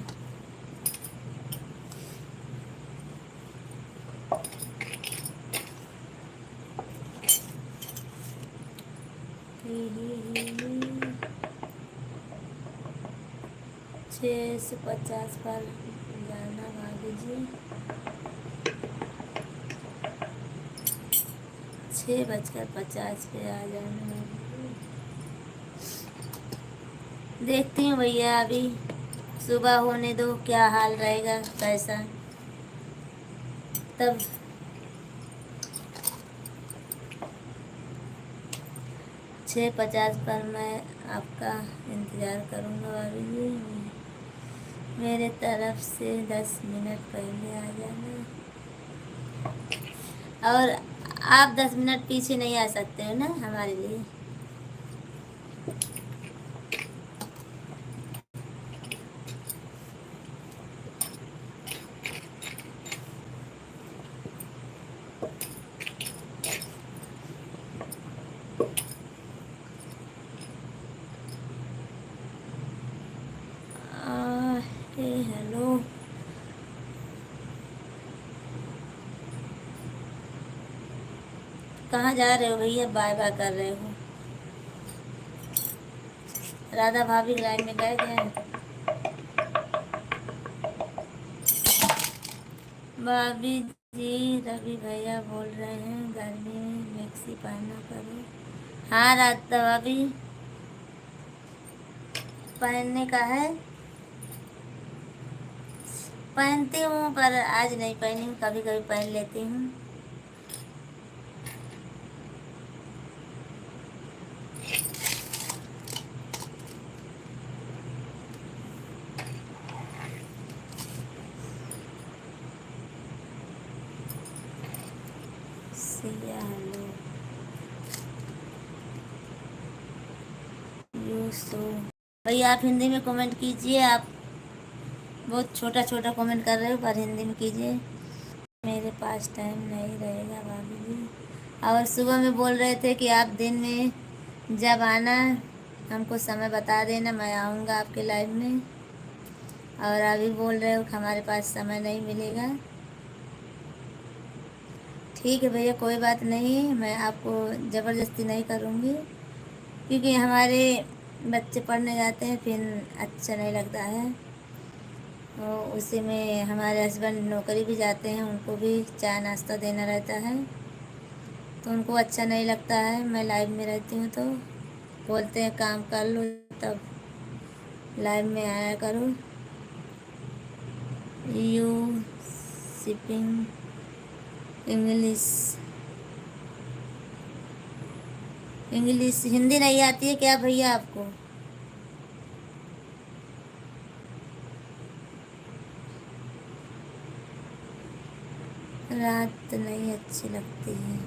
ही ही ही। 6 से 50 पर जाना भाभी जी। 6:50 पे आ जाना। देखती हूँ भैया, अभी सुबह होने दो, क्या हाल रहेगा कैसा, तब 6:50 पर मैं आपका इंतज़ार करूँगा भाभी जी। मेरे तरफ से 10 मिनट पहले आ जाना। और आप 10 मिनट पीछे नहीं आ सकते हो ना हमारे लिए। हेलो, कहाँ जा रहे हो भैया, बाय बाय कर रहे हो। राधा भाभी लाइन में गए क्या। भाभी जी रवि भैया बोल रहे हैं गर्मी में मैक्सी पहना करो। हाँ राधा भाभी, पहनने का है, पहनती हूँ पर आज नहीं पहनी हूँ, कभी कभी पहन लेती हूँ। Siya hello, you so. भैया आप हिंदी में कमेंट कीजिए, आप बहुत छोटा छोटा कमेंट कर रहे हो, पर हिंदी में कीजिए। मेरे पास टाइम नहीं रहेगा भाभी जी। और सुबह में बोल रहे थे कि आप दिन में जब आना हमको समय बता देना, मैं आऊँगा आपके लाइव में। और अभी बोल रहे हो कि हमारे पास समय नहीं मिलेगा। ठीक है भैया, कोई बात नहीं, मैं आपको ज़बरदस्ती नहीं करूँगी, क्योंकि हमारे बच्चे पढ़ने जाते हैं फिर अच्छा नहीं लगता है। और उसी में हमारे हस्बैंड नौकरी भी जाते हैं, उनको भी चाय नाश्ता देना रहता है, तो उनको अच्छा नहीं लगता है। मैं लाइव में रहती हूँ तो बोलते हैं काम कर लो, तब लाइव में आया करो। You shipping English, English Hindi नहीं आती है क्या भैया आपको। रात नहीं अच्छी लगती है।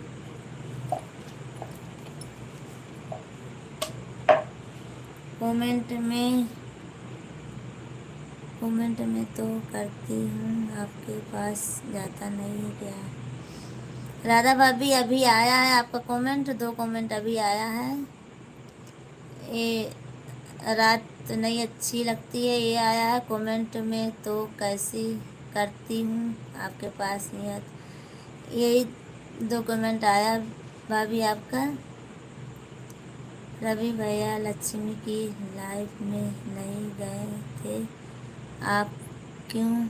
कमेंट में तो करती हूँ, आपके पास जाता नहीं है क्या। राधा भाभी अभी आया है आपका कमेंट, 2 कमेंट अभी आया है। ये रात नहीं अच्छी लगती है, ये आया है कमेंट में, तो कैसी करती हूँ आपके पास नहीं आता। यही 2 कमेंट आया भाभी आपका। रवि भैया लक्ष्मी की लाइफ में नहीं गए थे आप, क्यों।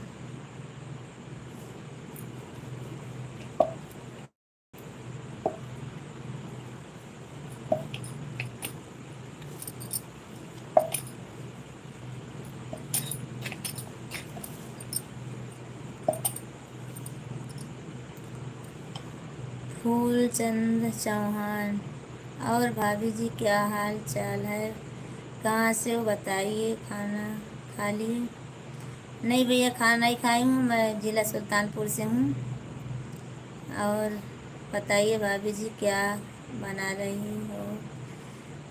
फूलचंद चौहान। और भाभी जी क्या हाल चाल है, कहाँ से हो बताइए, खाना खा लिए? नहीं भैया, खाना ही खाई हूँ, मैं ज़िला सुल्तानपुर से हूँ। और बताइए भाभी जी क्या बना रही हो?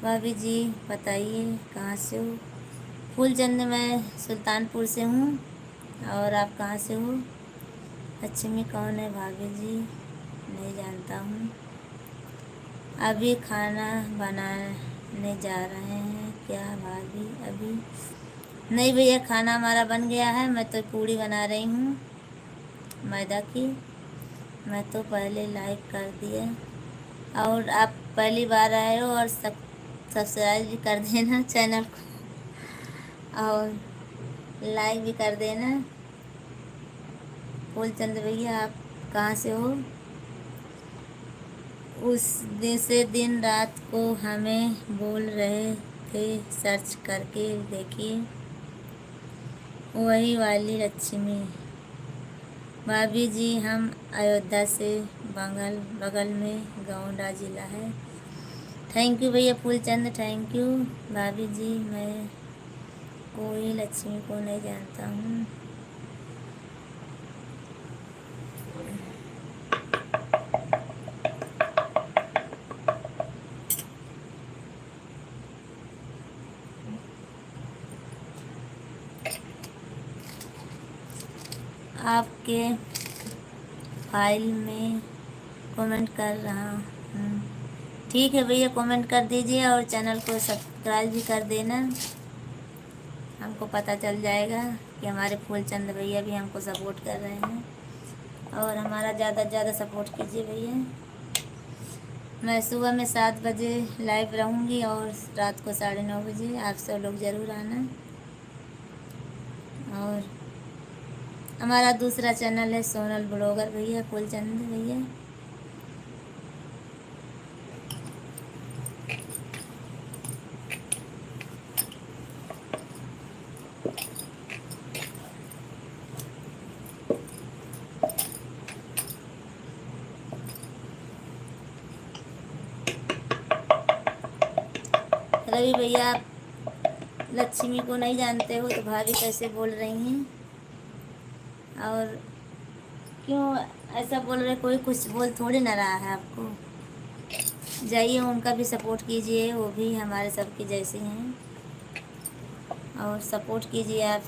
भाभी जी बताइए कहाँ से हो? फूलचंद मैं सुल्तानपुर से हूँ। और आप कहाँ से हो? लक्ष्मी कौन है भाभी जी? नहीं जानता हूँ। अभी खाना बनाने जा रहे हैं क्या भाभी? अभी नहीं भैया, खाना हमारा बन गया है। मैं तो पूड़ी बना रही हूँ मैदा की। मैं तो पहले लाइक कर दिया। और आप पहली बार आए हो और सब्सक्राइब भी कर देना चैनल को, और लाइक भी कर देना। फूलचंद भैया आप कहाँ से हो? उस दिन से दिन रात को हमें बोल रहे थे सर्च करके देखिए, वही वाली लक्ष्मी। भाभी जी हम अयोध्या से, बगल में गोंडा ज़िला है। थैंक यू भैया फूलचंद, थैंक यू। भाभी जी मैं कोई लक्ष्मी को नहीं जानता हूँ। आपके फाइल में कमेंट कर रहा हूँ। ठीक है भैया, कमेंट कर दीजिए और चैनल को सब्सक्राइब भी कर देना। हमको पता चल जाएगा कि हमारे फूलचंद भैया भी हमको सपोर्ट कर रहे हैं। और हमारा ज़्यादा से ज़्यादा सपोर्ट कीजिए भैया। मैं सुबह में 7 बजे लाइव रहूँगी और रात को 9:30 बजे। आप सब लोग ज़रूर आना। और हमारा दूसरा चैनल है सोनल ब्लॉगर भैया, फूलचंद भैया। रवि भैया आप लक्ष्मी को नहीं जानते हो तो भाभी कैसे बोल रही हैं? और क्यों ऐसा बोल रहे? कोई कुछ बोल थोड़ी ना रहा है आपको। जाइए उनका भी सपोर्ट कीजिए, वो भी हमारे सबके जैसे हैं। और सपोर्ट कीजिए आप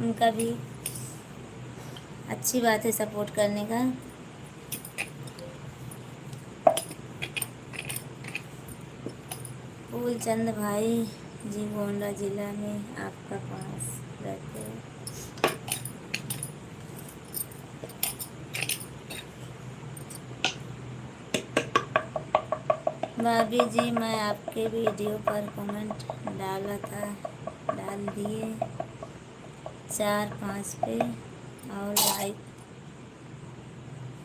उनका भी। अच्छी बात है सपोर्ट करने का। फूलचंद भाई जी गोंडा ज़िला में आपका पास रहते हैं। भाभी जी मैं आपके वीडियो पर कमेंट डाला था, डाल दिए 4-5 पे और लाइक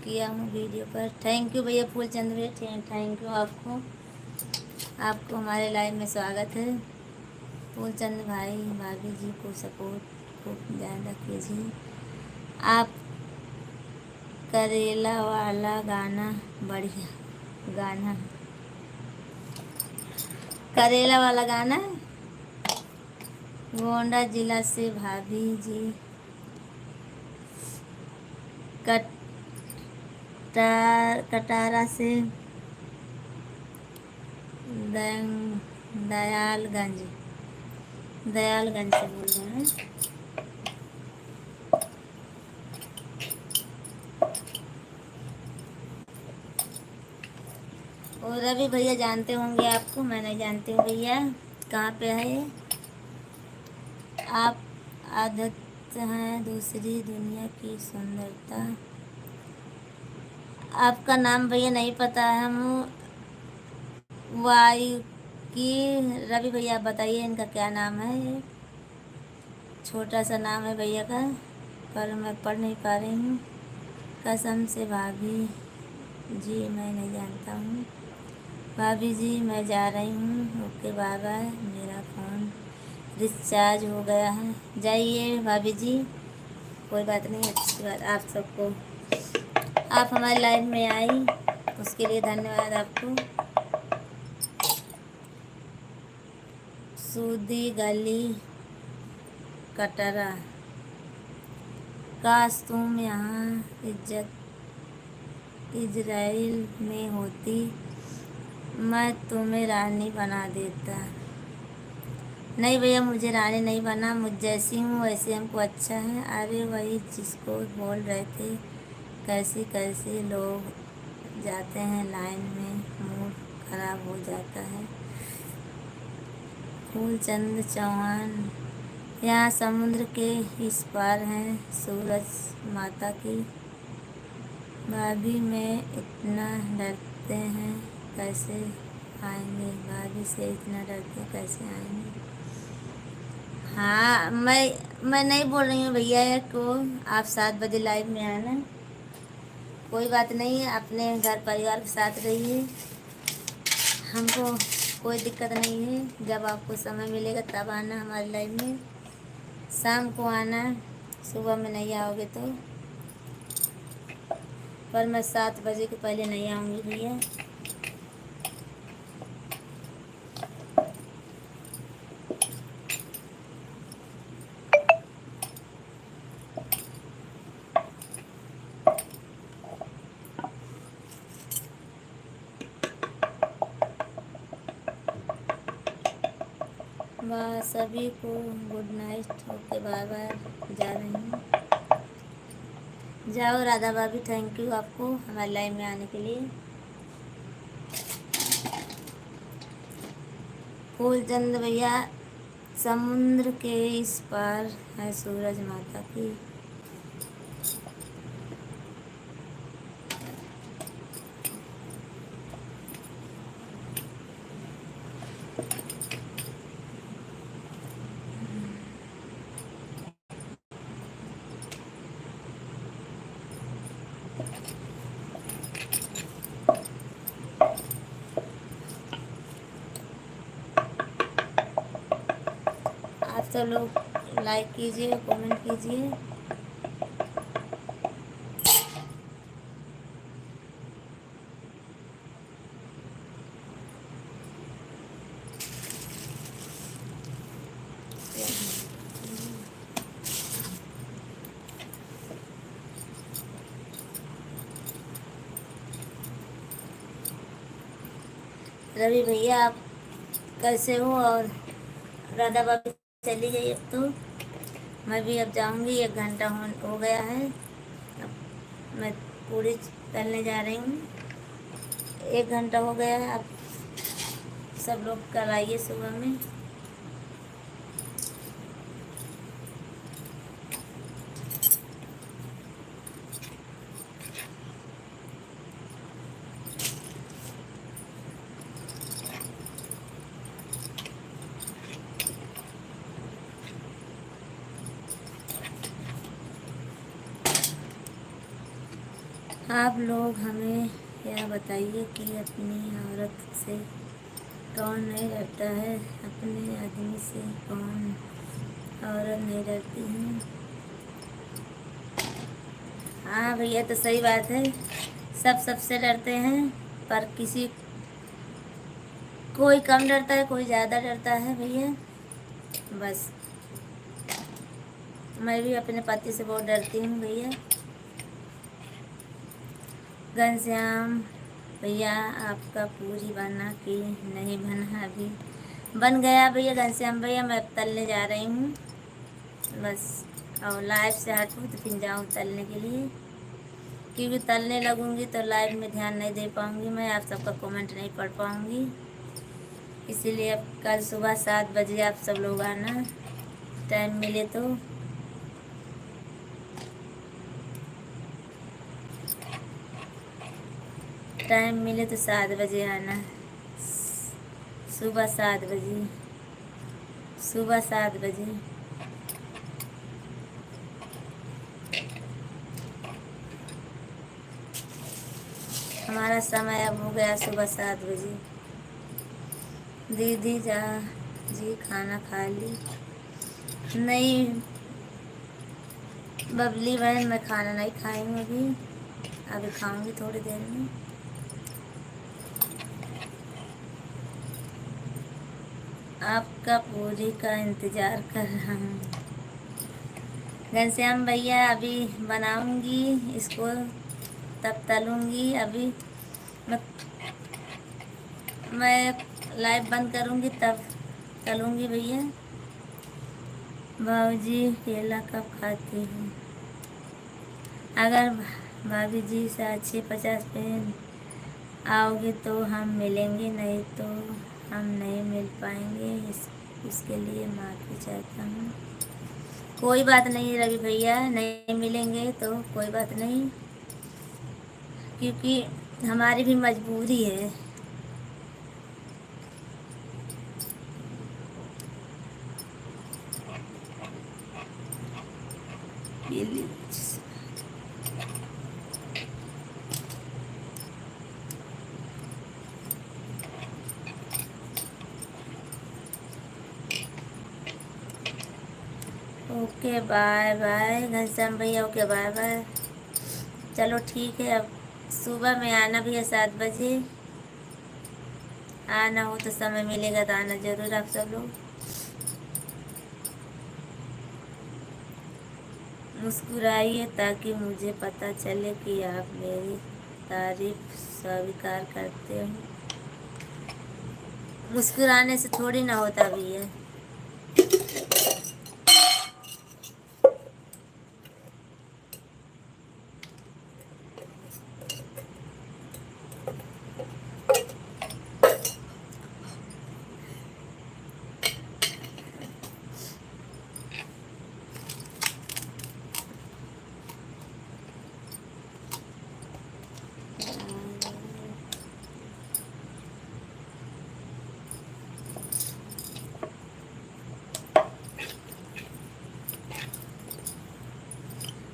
किया हूँ वीडियो पर। थैंक यू भैया फूलचंद भैया, थैंक यू आपको। आपको हमारे लाइव में स्वागत है। फूलचंद भाई भाभी जी को सपोर्ट खूब ज़्यादा कीजिए। आप करेला वाला गाना बढ़िया गाना, करेला वाला गाना गोंडा ज़िला से भाभी जी कटारा से दयालगंज से बोल रहे हैं। और रवि भैया जानते होंगे आपको, मैं नहीं जानती हूँ भैया कहाँ पे है ये। आप आदत हैं दूसरी दुनिया की सुंदरता। आपका नाम भैया नहीं पता है। हम वायु की रवि भैया आप बताइए इनका क्या नाम है? ये छोटा सा नाम है भैया का, पर मैं पढ़ नहीं पा रही हूँ। कसम से भाभी जी मैं नहीं जानता हूँ। भाभी जी मैं जा रही हूँ, ओके बाय बाय। मेरा फ़ोन रिचार्ज हो गया है। जाइए भाभी जी, कोई बात नहीं, अच्छी बात। आप सबको, आप हमारे लाइव में आई उसके लिए धन्यवाद आपको। सूदी गली कटरा, काश तुम यहाँ इजराइल में होती, मैं तुम्हें रानी बना देता। नहीं भैया, मुझे रानी नहीं बना, मुझ जैसी हूँ वैसे हमको अच्छा है। अरे वही जिसको बोल रहे थे, कैसे कैसे लोग जाते हैं लाइन में, मूड खराब हो जाता है। फूलचंद चौहान, यहाँ समुद्र के इस पार हैं सूरज माता की। भाभी में इतना डरते हैं कैसे आएंगे, भाभी से इतना डरते हैं कैसे आएंगे। हाँ, मैं नहीं बोल रही हूँ भैया को आप 7 बजे लाइव में आना। कोई बात नहीं है, अपने घर परिवार के साथ रहिए, हमको कोई दिक्कत नहीं है। जब आपको समय मिलेगा तब आना हमारे लाइव में, शाम को आना, सुबह में नहीं आओगे तो। पर मैं 7 बजे के पहले नहीं आऊँगी भैया। वाह, सभी को good night, okay bye bye, जा रही हूँ। जाओ राधा भाभी, थैंक यू आपको हमारे लाइव में आने के लिए। फूलचंद भैया, समुद्र के इस पार है सूरज माता की। आप सब लोग लाइक कीजिए, कमेंट कीजिए। रवि भैया, आप कैसे हो? और राधा भाभी चली गई अब तो, मैं भी अब जाऊंगी, 1 घंटा हो गया है। अब मैं पूरी तलने जा रही हूँ, 1 घंटा हो गया है। अब सब लोग कल आइए सुबह में। आप लोग हमें यह बताइए कि अपनी औरत से कौन नहीं डरता है, अपने आदमी से कौन औरत नहीं डरती है? हाँ भैया, तो सही बात है, सब सबसे डरते हैं, पर किसी कोई कम डरता है, कोई ज़्यादा डरता है भैया। बस मैं भी अपने पति से बहुत डरती हूँ भैया। घनश्याम भैया, आपका पूरी बना कि नहीं बना? अभी बन गया भैया घनश्याम भैया, मैं अब तलने जा रही हूँ बस। और लाइव से हटूँ तो फिर जाऊँ तलने के लिए, क्योंकि तलने लगूँगी तो लाइव में ध्यान नहीं दे पाऊँगी, मैं आप सबका कमेंट नहीं पढ़ पाऊँगी। इसीलिए अब कल सुबह 7 बजे आप सब लोग आना, टाइम मिले तो। टाइम मिले तो 7 बजे आना, सुबह 7 बजे, सुबह 7 बजे। हमारा समय अब हो गया सुबह 7 बजे। दीदी जा जी खाना खा ली? नहीं बबली बहन, मैं खाना नहीं खाई हूँ अभी, अभी खाऊंगी थोड़ी देर में। आपका पूरी का इंतज़ार कर रहा हूँ। घनश्याम भैया अभी बनाऊंगी इसको, तब तलूंगी। अभी मैं मैं लाइव बंद करूंगी तब तलूंगी भैया। भाभी केला कब खाती हूँ? अगर भाभी जी से अच्छे 50 पे आओगे तो हम मिलेंगे, नहीं तो हम नहीं मिल पाएंगे। इसके लिए माफ़ी चाहता हूँ। कोई बात नहीं रवि भैया, नहीं मिलेंगे तो कोई बात नहीं, क्योंकि हमारी भी मजबूरी है। ओके बाय बाय घनश्याम भैया, ओके बाय बाय। चलो ठीक है, अब सुबह में आना भी है 7 बजे। आना हो तो समय मिलेगा तो आना ज़रूर आप सब लोग। मुस्कुराइए ताकि मुझे पता चले कि आप मेरी तारीफ स्वीकार करते हो। मुस्कुराने से थोड़ी ना होता भी है।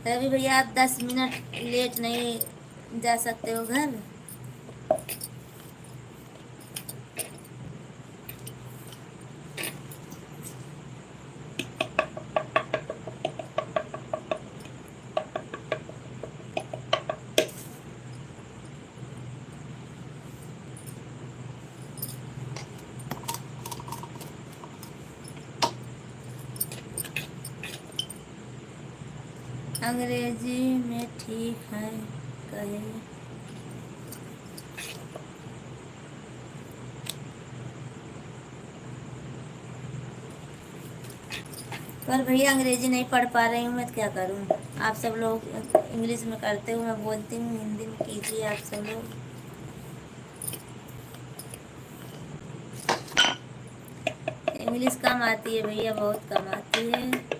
रवि भैया आप 10 मिनट लेट नहीं जा सकते हो घर? अंग्रेजी में ठीक है कहे। पर भैया अंग्रेजी नहीं पढ़ पा रही हूँ मैं तो क्या करूँ? आप सब लोग इंग्लिश में करते हो, मैं बोलती हूँ हिंदी में कीजिए आप सब लोग। इंग्लिश कम आती है भैया, बहुत कम आती है।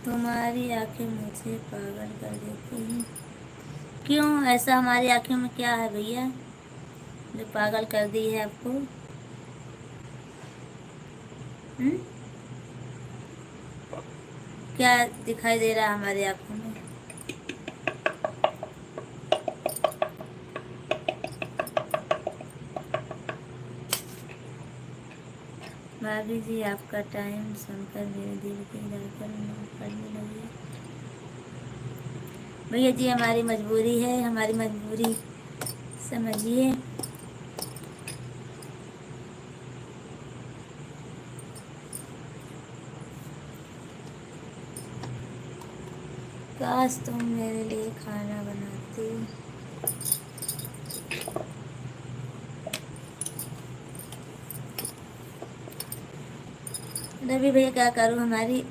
तुम्हारी आंखें मुझे पागल कर देती हैं। क्यों ऐसा हमारी आंखों में क्या है भैया जो पागल कर दी है आपको? हुँ? क्या दिखाई दे रहा है हमारी आंखों में? भाभी जी आपका टाइम सुनकर मेरे दिल की धड़कन पड़ने लगी। भैया जी हमारी मजबूरी है, हमारी मजबूरी समझिए। काश तुम मेरे लिए खाना बनाती। रवि भैया क्या करूँ, हमारी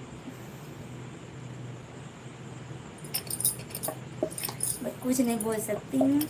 मैं कुछ नहीं बोल सकती हूँ।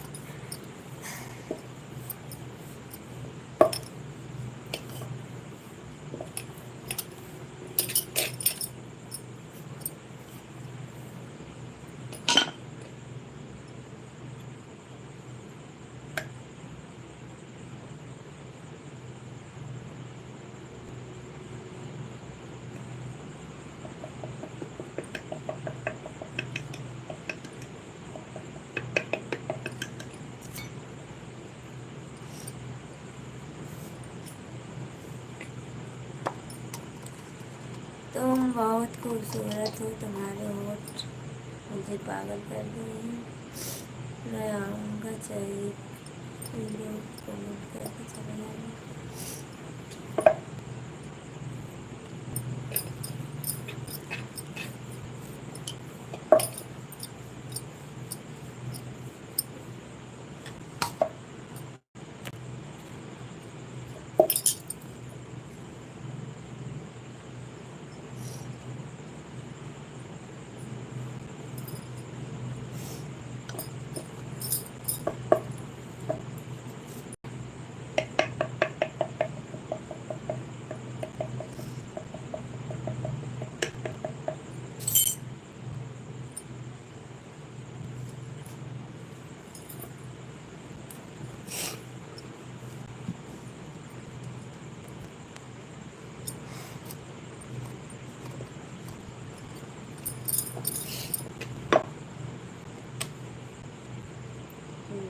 बहुत खूबसूरत हो तुम्हारे होठ, मुझे पागल कर दिए। मैं आऊँगा चाहे वीडियो कमेंट करके चले जाना।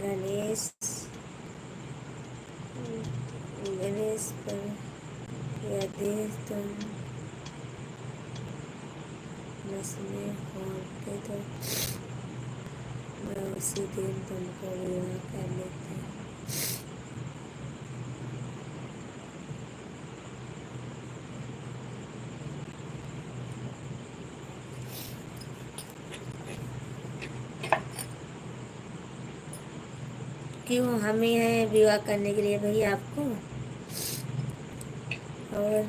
गणेश गणेश पर यदि तुम बस में होते तो मैं उसी दिन तुमको विवाह कर लेती। क्यों, हम ही हैं विवाह करने के लिए भैया आपको। और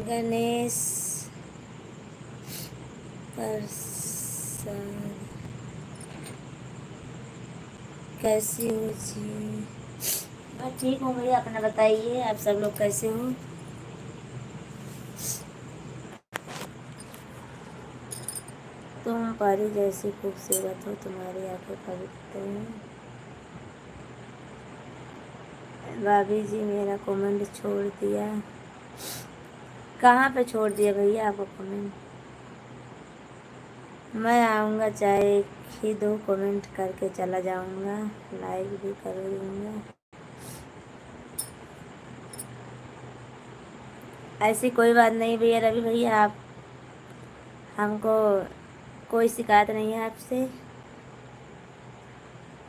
गणेश प्रसाद कैसी हो जी? मैं ठीक हूँ भैया, अपना बताइए, आप सब लोग कैसे हो? तुम परी जैसी खूबसूरत हो, तुम्हारी आंखें पवित्र हैं। भाभी जी मेरा कमेंट छोड़ दिया। कहाँ पे छोड़ दिया भैया आपको कमेंट? मैं आऊँगा चाहे ही 2 कमेंट करके चला जाऊँगा, लाइक भी कर दूँगा। ऐसी कोई बात नहीं भैया रवि भैया, आप हमको कोई शिकायत नहीं है आपसे।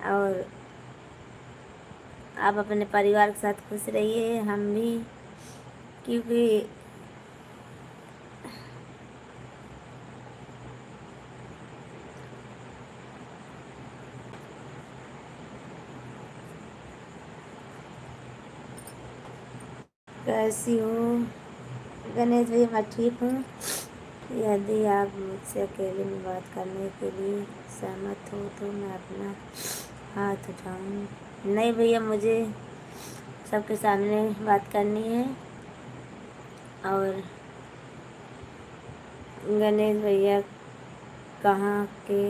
और आप अपने परिवार के साथ खुश रहिए, हम भी, क्योंकि कैसी हो गणेश भैया? मैं ठीक हूँ। यदि आप मुझसे अकेले में बात करने के लिए सहमत हो तो मैं अपना हाथ उठाऊँ। नहीं भैया, मुझे सबके सामने बात करनी है। और गणेश भैया कहाँ के?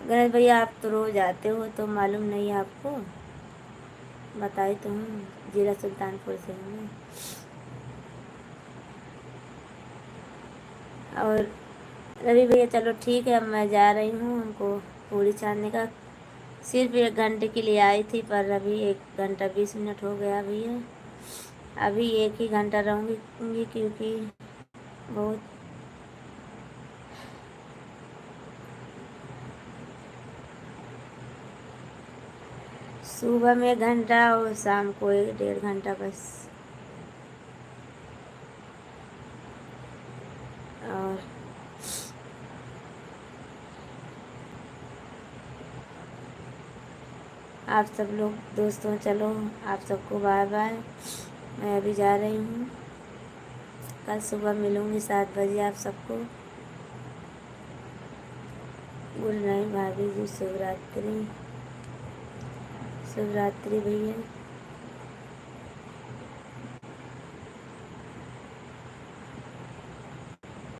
गणेश भैया आप तो रोज़ आते हो, तो मालूम नहीं है आपको? बताई तो हूँ, जिला सुल्तानपुर से हूँ मैं। और रवि भैया चलो ठीक है, अब मैं जा रही हूँ, हमको पूरी छानने का सिर्फ 1 घंटे के लिए आई थी, पर अभी 1 घंटा 20 मिनट हो गया भैया। अभी 1 ही घंटा रहूँगी, क्योंकि बहुत सुबह में 1 घंटा और शाम को 1-1.5 घंटा बस। और आप सब लोग दोस्तों, चलो आप सबको बाय बाय। मैं अभी जा रही हूँ, कल सुबह मिलूँगी 7 बजे आप सबको। गुड नाइट भाभी जी, शुभ रात्रि। शुभ रात्रि भैया।